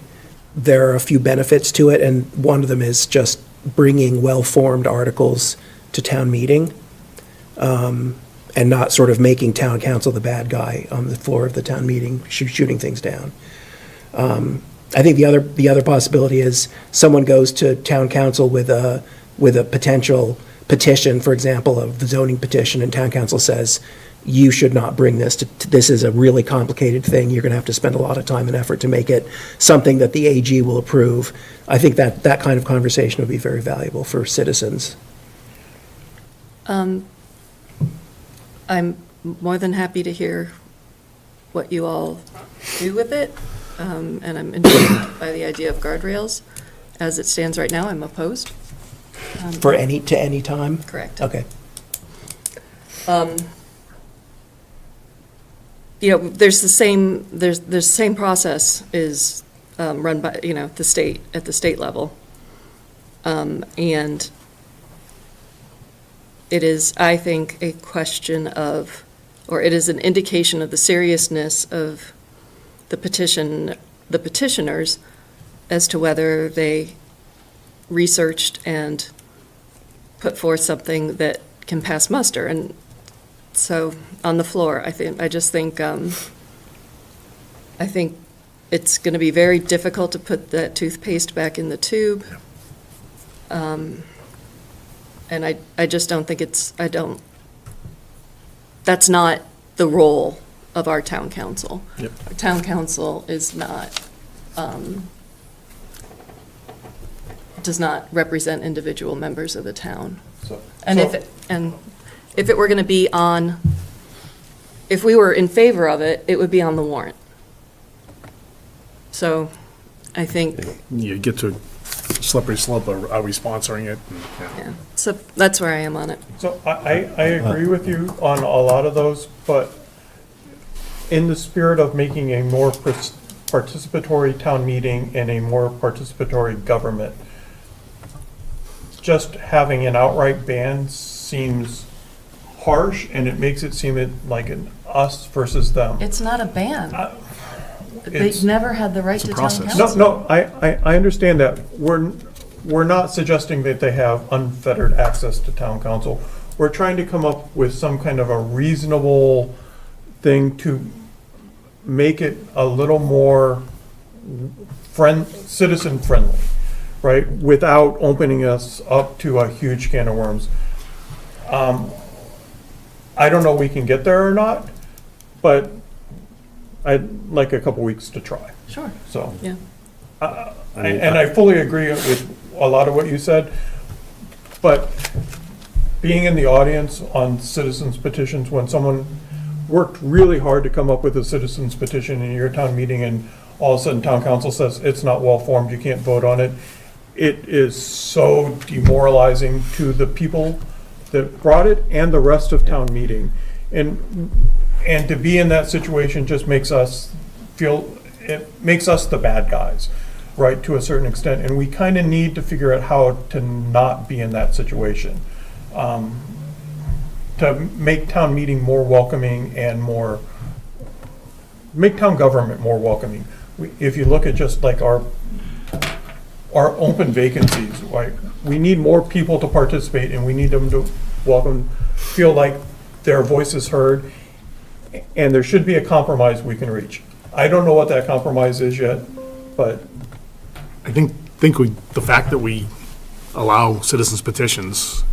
there are a few benefits to it, and one of them is just bringing well-formed articles to town meeting, and not sort of making town council the bad guy on the floor of the town meeting, shooting things down. I think the other possibility is someone goes to town council with a potential petition, for example, of the zoning petition, and town council says, you should not bring this this is a really complicated thing, you're going to have to spend a lot of time and effort to make it something that the AG will approve. I think that kind of conversation would be very valuable for citizens. I'm more than happy to hear what you all do with it, and I'm intrigued by the idea of guardrails. As it stands right now, I'm opposed. To any time? Correct. Okay. There's the same process is run by, the state, at the state level. And it is, I think, a question of or it is an indication of the seriousness of the petitioners as to whether they researched and put forth something that can pass muster. And so on the floor, I think it's going to be very difficult to put that toothpaste back in the tube. And I just don't think that's not the role of our town council. Yep. Our town council is not, does not represent individual members of the town. And if it were going to be on, if we were in favor of it, it would be on the warrant. So I think. You get to slippery slope, are we sponsoring it? Yeah, so that's where I am on it. So I agree with you on a lot of those, but in the spirit of making a more participatory town meeting and a more participatory government, just having an outright ban seems harsh, and it makes it seem like an us versus them. It's not a ban. They've never had the right to town council. No, I understand that. We're not suggesting that they have unfettered access to town council. We're trying to come up with some kind of a reasonable thing to make it a little more citizen friendly, right? Without opening us up to a huge can of worms. I don't know if we can get there or not, but I'd like a couple weeks to try. Sure. So. Yeah. And I fully agree with a lot of what you said, but being in the audience on citizens petitions, when someone worked really hard to come up with a citizens petition in your town meeting and all of a sudden town council says it's not well formed, you can't vote on it, it is so demoralizing to the people that brought it and the rest of town meeting. And to be in that situation just makes us feel, it makes us the bad guys, right, to a certain extent. And we kind of need to figure out how to not be in that situation. To make town meeting more welcoming and make town government more welcoming. If you look at just like our open vacancies, right, we need more people to participate and we need them to feel like their voice is heard. And there should be a compromise we can reach. I don't know what that compromise is yet, but. I think the fact that we allow citizens petitions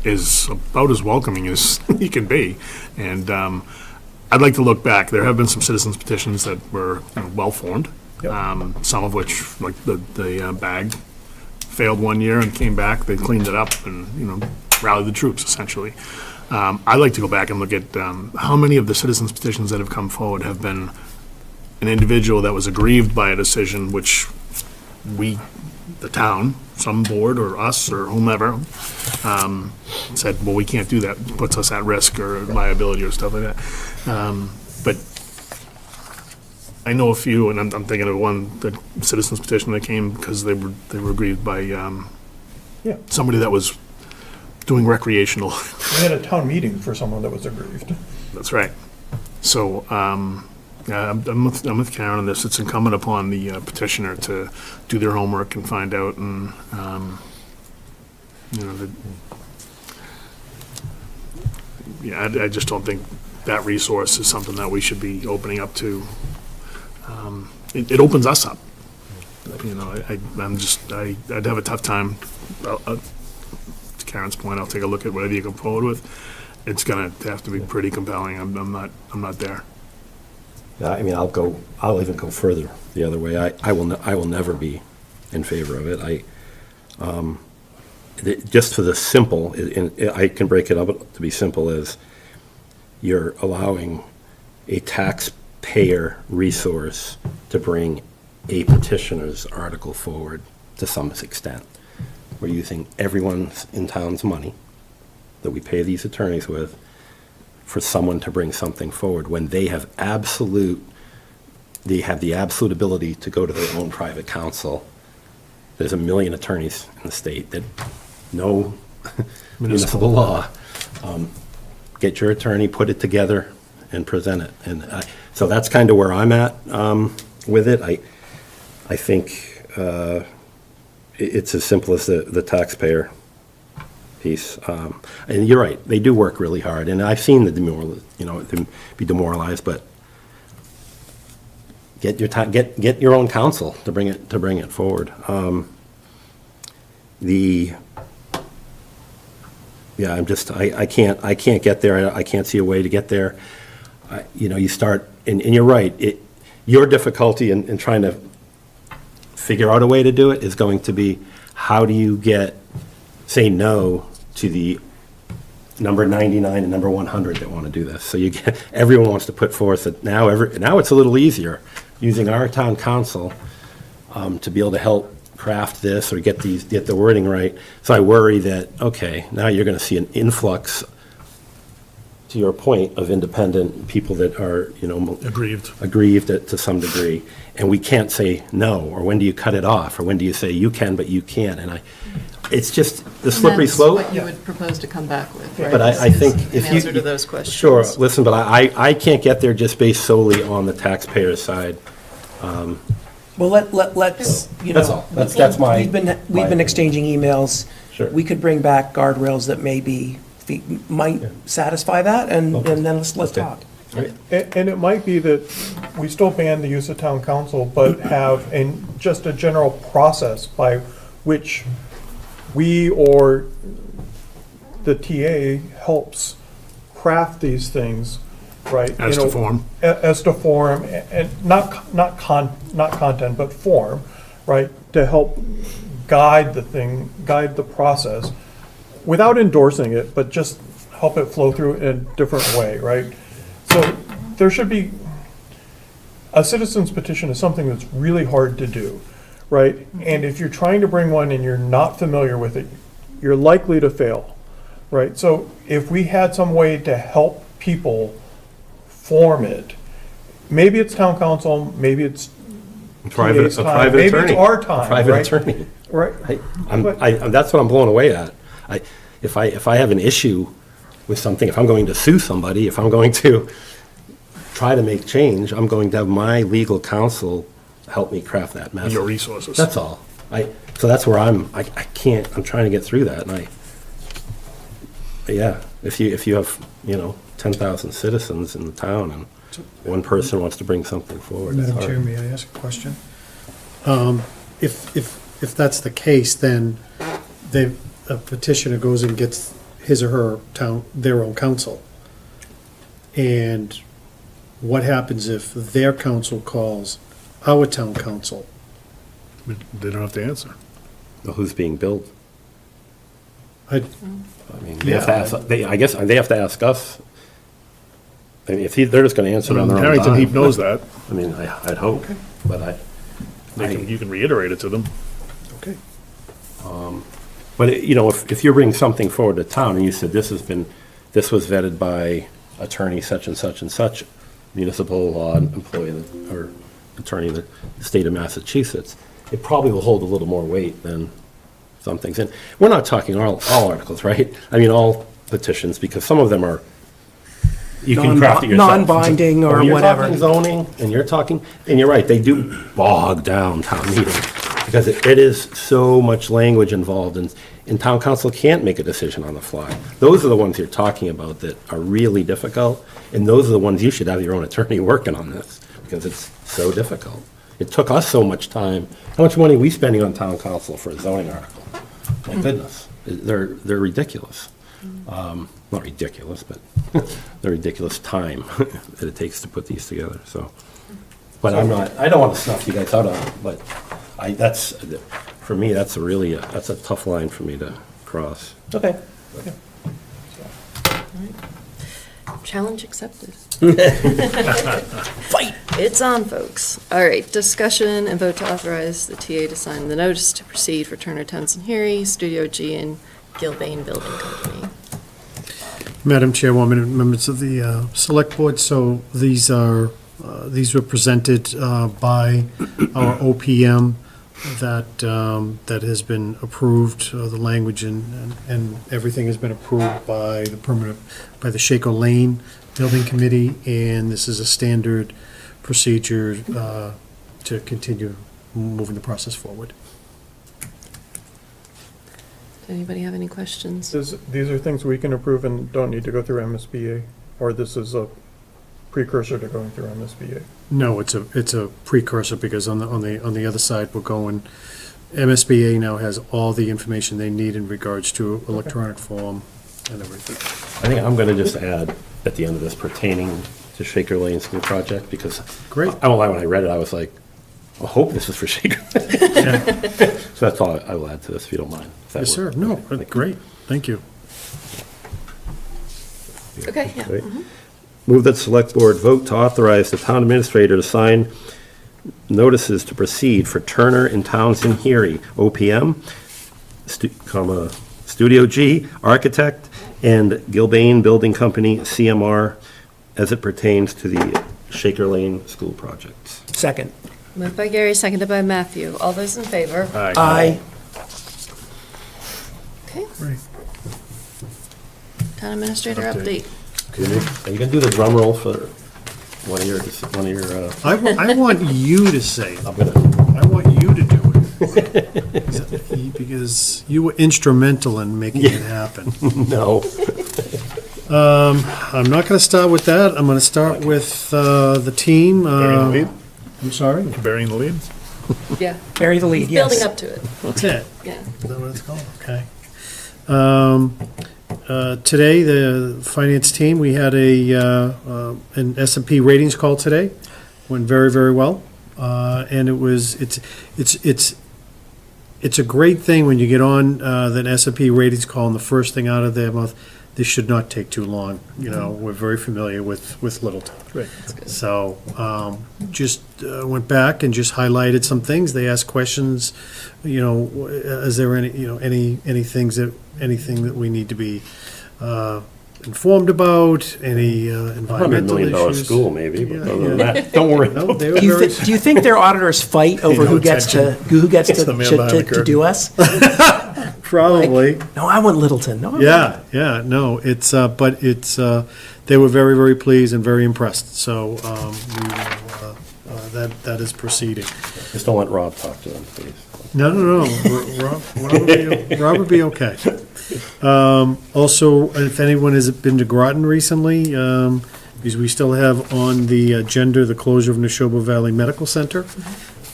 is about as welcoming as you can be. And I'd like to look back. There have been some citizens petitions that were well-formed, some of which, like the bag, failed one year and came back. They cleaned it up and, rallied the troops, essentially. I'd like to go back and look at how many of the citizens petitions that have come forward have been an individual that was aggrieved by a decision which we, the town, some board or us or whomever, said, well, we can't do that, puts us at risk or liability or stuff like that. But I know a few, and I'm thinking of one, the citizens petition that came because they were aggrieved by somebody that was doing recreational. We had a town meeting for someone that was aggrieved. That's right. So, I'm with Karen on this. It's incumbent upon the petitioner to do their homework and find out, and I just don't think that resource is something that we should be opening up to. It opens us up. I'd have a tough time. To Karen's point, I'll take a look at whatever you come forward with. It's gonna have to be pretty compelling. I'm not there. I mean, I'll even go further the other way. I will never be in favor of it. Just for the simple, I can break it up to be simple as you're allowing a taxpayer resource to bring a petitioner's article forward to some extent. We're using everyone's in town's money that we pay these attorneys with for someone to bring something forward when they have the absolute ability to go to their own private counsel. There's 1 million attorneys in the state that know municipal law. Get your attorney, put it together, and present it. And so that's kind of where I'm at with it. I think it's as simple as the taxpayer piece. And you're right, they do work really hard, and I've seen them be demoralized, but get your own counsel to bring it forward. I can't get there. I can't see a way to get there. You start, and you're right. Your difficulty in trying to figure out a way to do it is going to be, how do you say no to the number 99 and number 100 that want to do this? So everyone wants to put forth that now it's a little easier using our town council to be able to help craft this or get the wording right. So I worry that, okay, now you're going to see an influx, to your point, of independent people that are, aggrieved to some degree, and we can't say no, or when do you cut it off, or when do you say you can but you can't, and it's just the slippery slope. That's what you would propose to come back with, right? But I think if an answer to those questions. Sure, listen, but I can't get there just based solely on the taxpayer side. Well, let's, That's all. That's my. We've been exchanging emails. Sure. We could bring back guardrails that might satisfy that, and then let's talk. And it might be that we still ban the use of town council, but have just a general process by which we or the TA helps craft these things, right? As to form. As to form, and not content, but form, right? To help guide the process, without endorsing it, but just help it flow through in a different way, right? So there should be, a citizen's petition is something that's really hard to do, right? And if you're trying to bring one and you're not familiar with it, you're likely to fail, right? So if we had some way to help people form it, maybe it's town council, maybe it's A private attorney. maybe it's our time, A private right? attorney. Right. That's what I'm blown away at. If I have an issue with something, if I'm going to sue somebody, if I'm going to try to make change, I'm going to have my legal counsel help me craft that message. Your resources. That's all. So that's where I'm trying to get through that, and if you have, 10,000 citizens in the town and one person wants to bring something forward, it's Madam hard. Chair, may I ask a question? If that's the case, then a petitioner goes and gets his or her their own counsel. And what happens if their counsel calls our town council? They don't have to answer. Well, who's being billed? I mean, they have to ask, I guess they have to ask us. I mean, they're just going to answer it on their own Harrington dime. Heap knows that. I mean, I'd hope, but You can reiterate it to them. Okay. But, if you're bringing something forward to town, and you said this was vetted by attorney such and such, municipal law employee or attorney in the state of Massachusetts, it probably will hold a little more weight than some things. And we're not talking all articles, right? I mean, all petitions, because some of them are, you can craft it yourself. Non-binding or When whatever. You're talking zoning, and you're right, they do bog down town meeting, because it is so much language involved, and town council can't make a decision on the fly. Those are the ones you're talking about that are really difficult, and those are the ones you should have your own attorney working on this, because it's so difficult. It took us so much time. How much money are we spending on town council for a zoning article? My goodness, they're ridiculous. Not ridiculous, but the ridiculous time that it takes to put these together, so. But I don't want to snuff you guys out on it, but for me, that's a tough line for me to cross. Okay. Challenge accepted. Fight! It's on, folks. All right, discussion and vote to authorize the TA to sign the notice to proceed for Turner Townsend Harry, Studio G, and Gilbane Building Company. Madam Chairwoman and members of the Select Board, so these were presented by our OPM that has been approved, the language and everything has been approved by the Shaker Lane building committee, and this is a standard procedure to continue moving the process forward. Does anybody have any questions? These are things we can approve and don't need to go through MSBA, or this is a precursor to going through MSBA? No, it's a precursor, because on the other side, we're going, MSBA now has all the information they need in regards to electronic form and everything. I think I'm going to just add at the end of this pertaining to Shaker Lane School Project, because Great. I won't lie, when I read it, I was like, I hope this is for Shaker. So that's all I will add to this, if you don't mind. if that Yes, sir. works. No, Okay, thank you. great. Thank you. Okay, yeah. Great. Move that select board vote to authorize the town administrator to sign notices to proceed for Turner and Townsend Heery, OPM, Studio G, Architect, and Gilbane Building Company, CMR, as it pertains to the Shaker Lane School projects. Second. Moved by Gary, seconded by Matthew. All those in favor? Aye. Okay. Great. Town administrator update. Are you going to do the drum roll for one of your, I want you to say it. I'm going to, I want you to do it. Because you were instrumental in making it happen. no. I'm not going to start with that. I'm going to start with the team. Burying the lead? I'm sorry? Burying the lead? Yeah. Bury the lead, yes. Building up to it. That's it. Yeah. Is that what it's called? Okay. Today, the finance team, we had an S&P ratings call today. Went very, very well. And it's a great thing when you get on that S&P ratings call, and the first thing out of their mouth, this should not take too long. You know, we're very familiar with Littleton. Right. So, just went back and just highlighted some things. They asked questions, you know, is there any, you know, anything that we need to be informed about, any $100 environmental million issues? school maybe, but Yeah, other than yeah. that, don't worry. No, they were Do you, very, do you think their auditors fight over no who gets to It's the man behind the to do curtain. us? probably. No, I want Littleton. No, I want Yeah, no, it's, but it's, they were very, very pleased and very impressed, so, that is proceeding. Just don't let Rob talk to them, please. No, Rob would be okay. Also, if anyone has been to Groton recently, because we still have on the agenda the closure of Neshoba Valley Medical Center.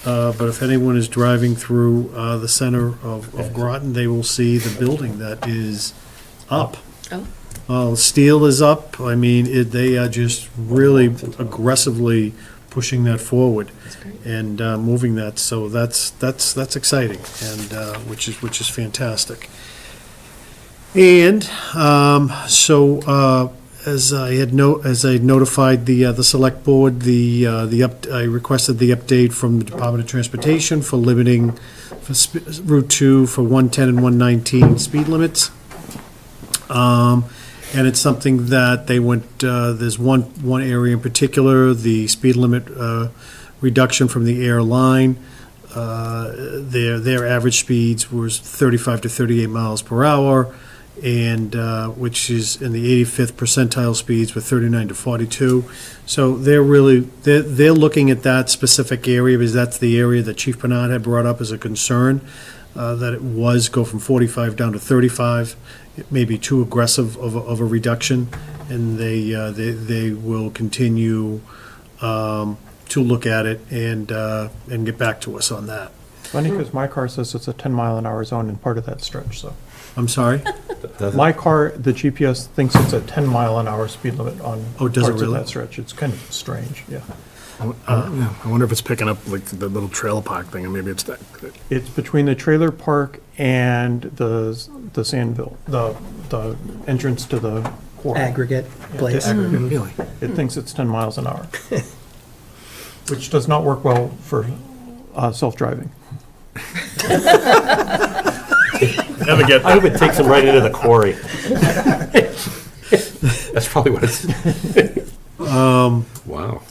But if anyone is driving through the center of Groton, they will see the building that is up. Steel is up. I mean, they are just really aggressively pushing that forward and moving that. So that's exciting, and which is fantastic. And as I notified the select board, I requested the update from the Department of Transportation for limiting for Route 2 for 110 and 119 speed limits. And it's something that they went, there's one area in particular, the speed limit reduction from the airline. Their average speeds was 35 to 38 miles per hour, and which is in the 85th percentile speeds with 39 to 42. So they're looking at that specific area, because that's the area that Chief Bernard had brought up as a concern, that it was go from 45 down to 35. It may be too aggressive of a reduction, and they will continue to look at it and get back to us on that. Funny, because my car says it's a 10-mile-an-hour zone in part of that stretch, so. I'm sorry? My car, the GPS thinks it's a 10-mile-an-hour speed limit on Oh, does it parts of really? that stretch. It's kind of strange, yeah. I wonder if it's picking up like the little trailer park thing, and maybe it's that. It's between the trailer park and the Sandville, the entrance to the quarry. Aggregate place. Really? It thinks it's 10 miles an hour, which does not work well for self-driving. Never get I hope it takes them right into the quarry. That's probably what it's. Wow.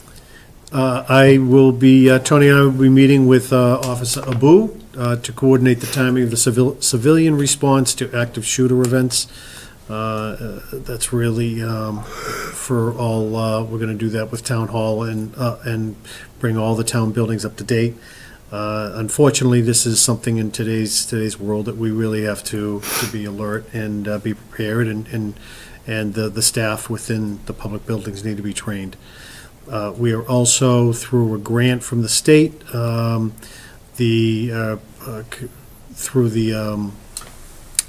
I will be, Tony and I will be meeting with Officer Abu to coordinate the timing of the civilian response to active shooter events. That's really for all, we're going to do that with Town Hall and bring all the town buildings up to date. Unfortunately, this is something in today's world that we really have to be alert and be prepared, and the staff within the public buildings need to be trained. We are also, through a grant from the state, through the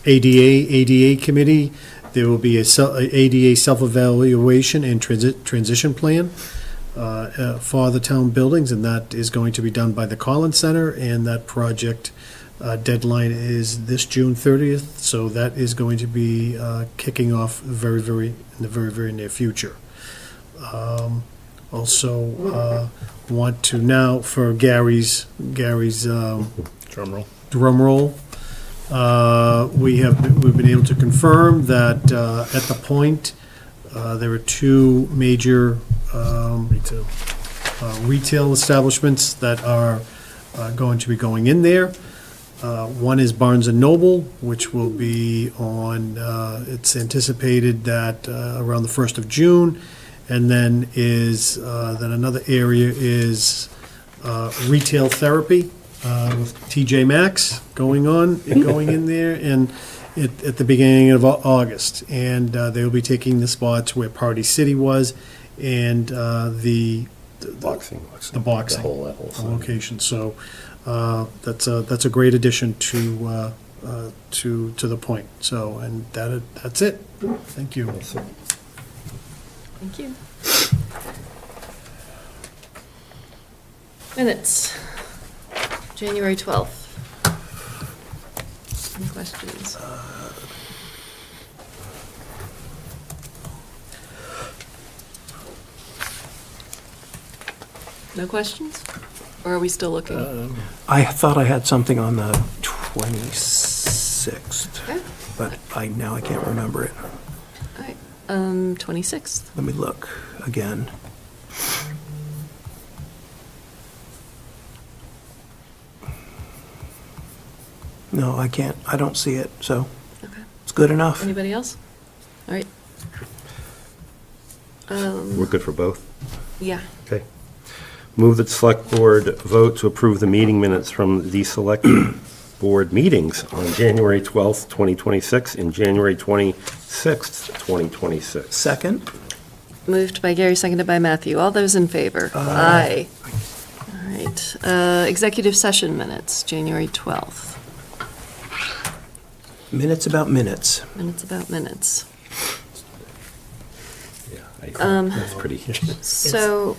ADA committee, there will be a ADA self-evaluation and transition plan for the town buildings, and that is going to be done by the Collins Center, and that project deadline is this June 30th, so that is going to be kicking off in the very near future. Also, want to now, for Gary's drum roll. We've been able to confirm that at the Point, there are two major retail establishments that are going to be going in there. One is Barnes & Noble, which will be on, it's anticipated that around the 1st of June. And then then another area is retail therapy with TJ Maxx going in there, and at the beginning of August. And they will be taking the spots where Party City was, and the boxing location. So that's a great addition to the Point. So, and that's it. Thank you. Thank you. Minutes, January 12th. Any questions? No questions? Or are we still looking? I thought I had something on the 26th, Okay. but now I can't remember it. All right, 26th. Let me look again. No, I can't. I don't see it, so Okay. it's good enough. Anybody else? All right. We're good for both? Yeah. Okay. Move that the select board vote to approve the meeting minutes from the select board meetings on January 12th, 2026 and January 26th, 2026. Second? Moved by Gary, seconded by Matthew. All those in favor? Aye. All right. Executive session minutes, January 12th. Minutes about minutes. Minutes about minutes. That's pretty. So,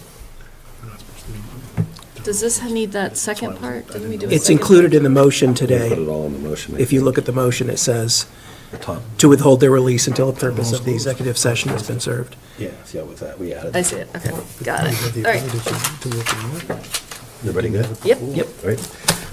does this need that second part? Didn't we do a It's second included in the motion today. Put it all in the motion. If you look at the motion, it says The top. to withhold their release until the purpose of the executive session has been served. Yeah, see how with that, we added. I see it, okay, got it. All right, Everybody good? yep. All right.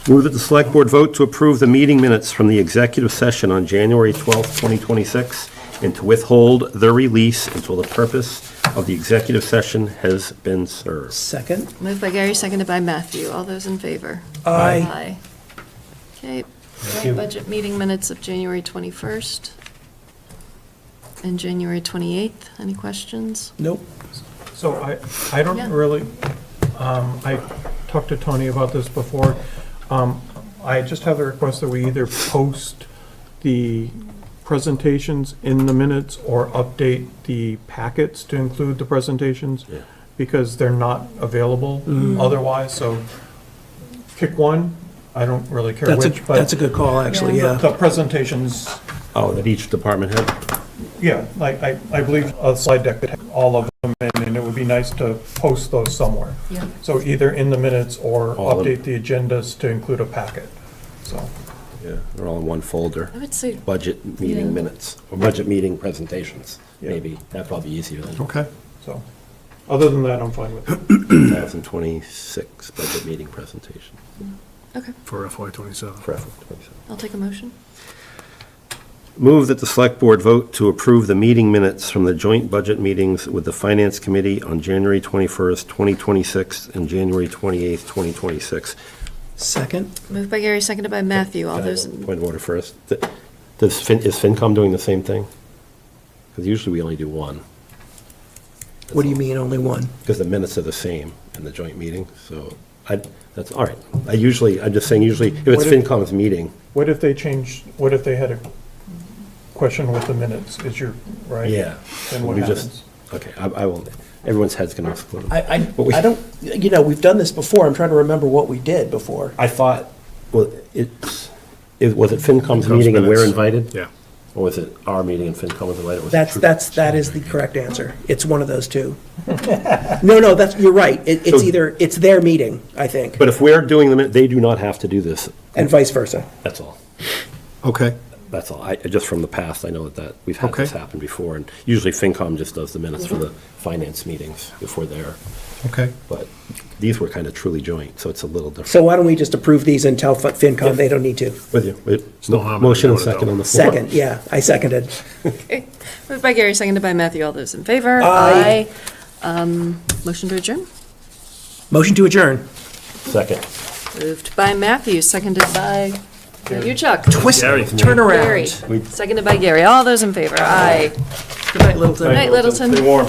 Move that the select board vote to approve the meeting minutes from the executive session on January 12th, 2026, and to withhold their release until the purpose of the executive session has been served. Second? Moved by Gary, seconded by Matthew. All those in favor? Aye. Okay, budget meeting minutes of January 21st and January 28th. Any questions? Nope. So I don't Yeah. really, I talked to Tony about this before. I just have a request that we either post the presentations in the minutes or update the packets to include the presentations, because they're not available otherwise, so pick one. I don't really care which, but. That's a good call, actually, yeah. The presentations, Oh, that each department head? yeah, like, I believe a slide deck that had all of them in, and it would be nice to post those somewhere. Yeah. So either in the minutes or All of them. update the agendas to include a packet, so. Yeah, they're all in one folder. I would say, Budget Yeah. meeting minutes, or budget meeting presentations, Yeah. maybe. That'd probably be easier than Okay. So, other than that, I'm fine with it. 2026 budget meeting presentation okay, For FY '27. for FY27. I'll take a motion. Move that the select board vote to approve the meeting minutes from the joint budget meetings with the Finance Committee on January 21st, 2026 and January 28th, 2026. Second? Moved by Gary, seconded by Matthew. All Can I those, have a Point of order first. Is FinCom doing the same thing? Because usually we only do one. What do you mean, only one? Because the minutes are the same in the joint meeting, so that's, all right. I'm just saying, usually, if it's What if- FinCom's meeting, What if they had a question with the minutes, right? yeah. Then what we happens? just Okay, I will, everyone's head's gonna explode. I don't, we've done this before. I'm trying to remember what we did before. I thought, well, was it FinCom's meeting and we're minutes. invited? Yeah. Or was it our meeting and FinCom was invited? Was it That is the correct answer. It's one of those two. No, you're right. It's their meeting, I think, But if we're doing them, they do not have to do this. and vice versa. That's all. Okay. That's all. Just from the past, I know that we've had Okay. this happen before, and usually FinCom just does the minutes for the finance meetings if we're there. Okay. But these were kind of truly joint, so it's a little different. So why don't we just approve these and tell FinCom they don't need to? With you. no harm in Motion and doing it, second though. on the floor. Second, yeah, I seconded. Okay. Moved by Gary, seconded by Matthew. All those in favor? Aye. Motion to adjourn? Motion to adjourn. Second. Moved by Matthew, seconded by you, Chuck. Twist, Gary. turn Gary, around. seconded by Gary. All those in favor? Aye. Good night, Littleton. Good night, Littleton. Stay warm.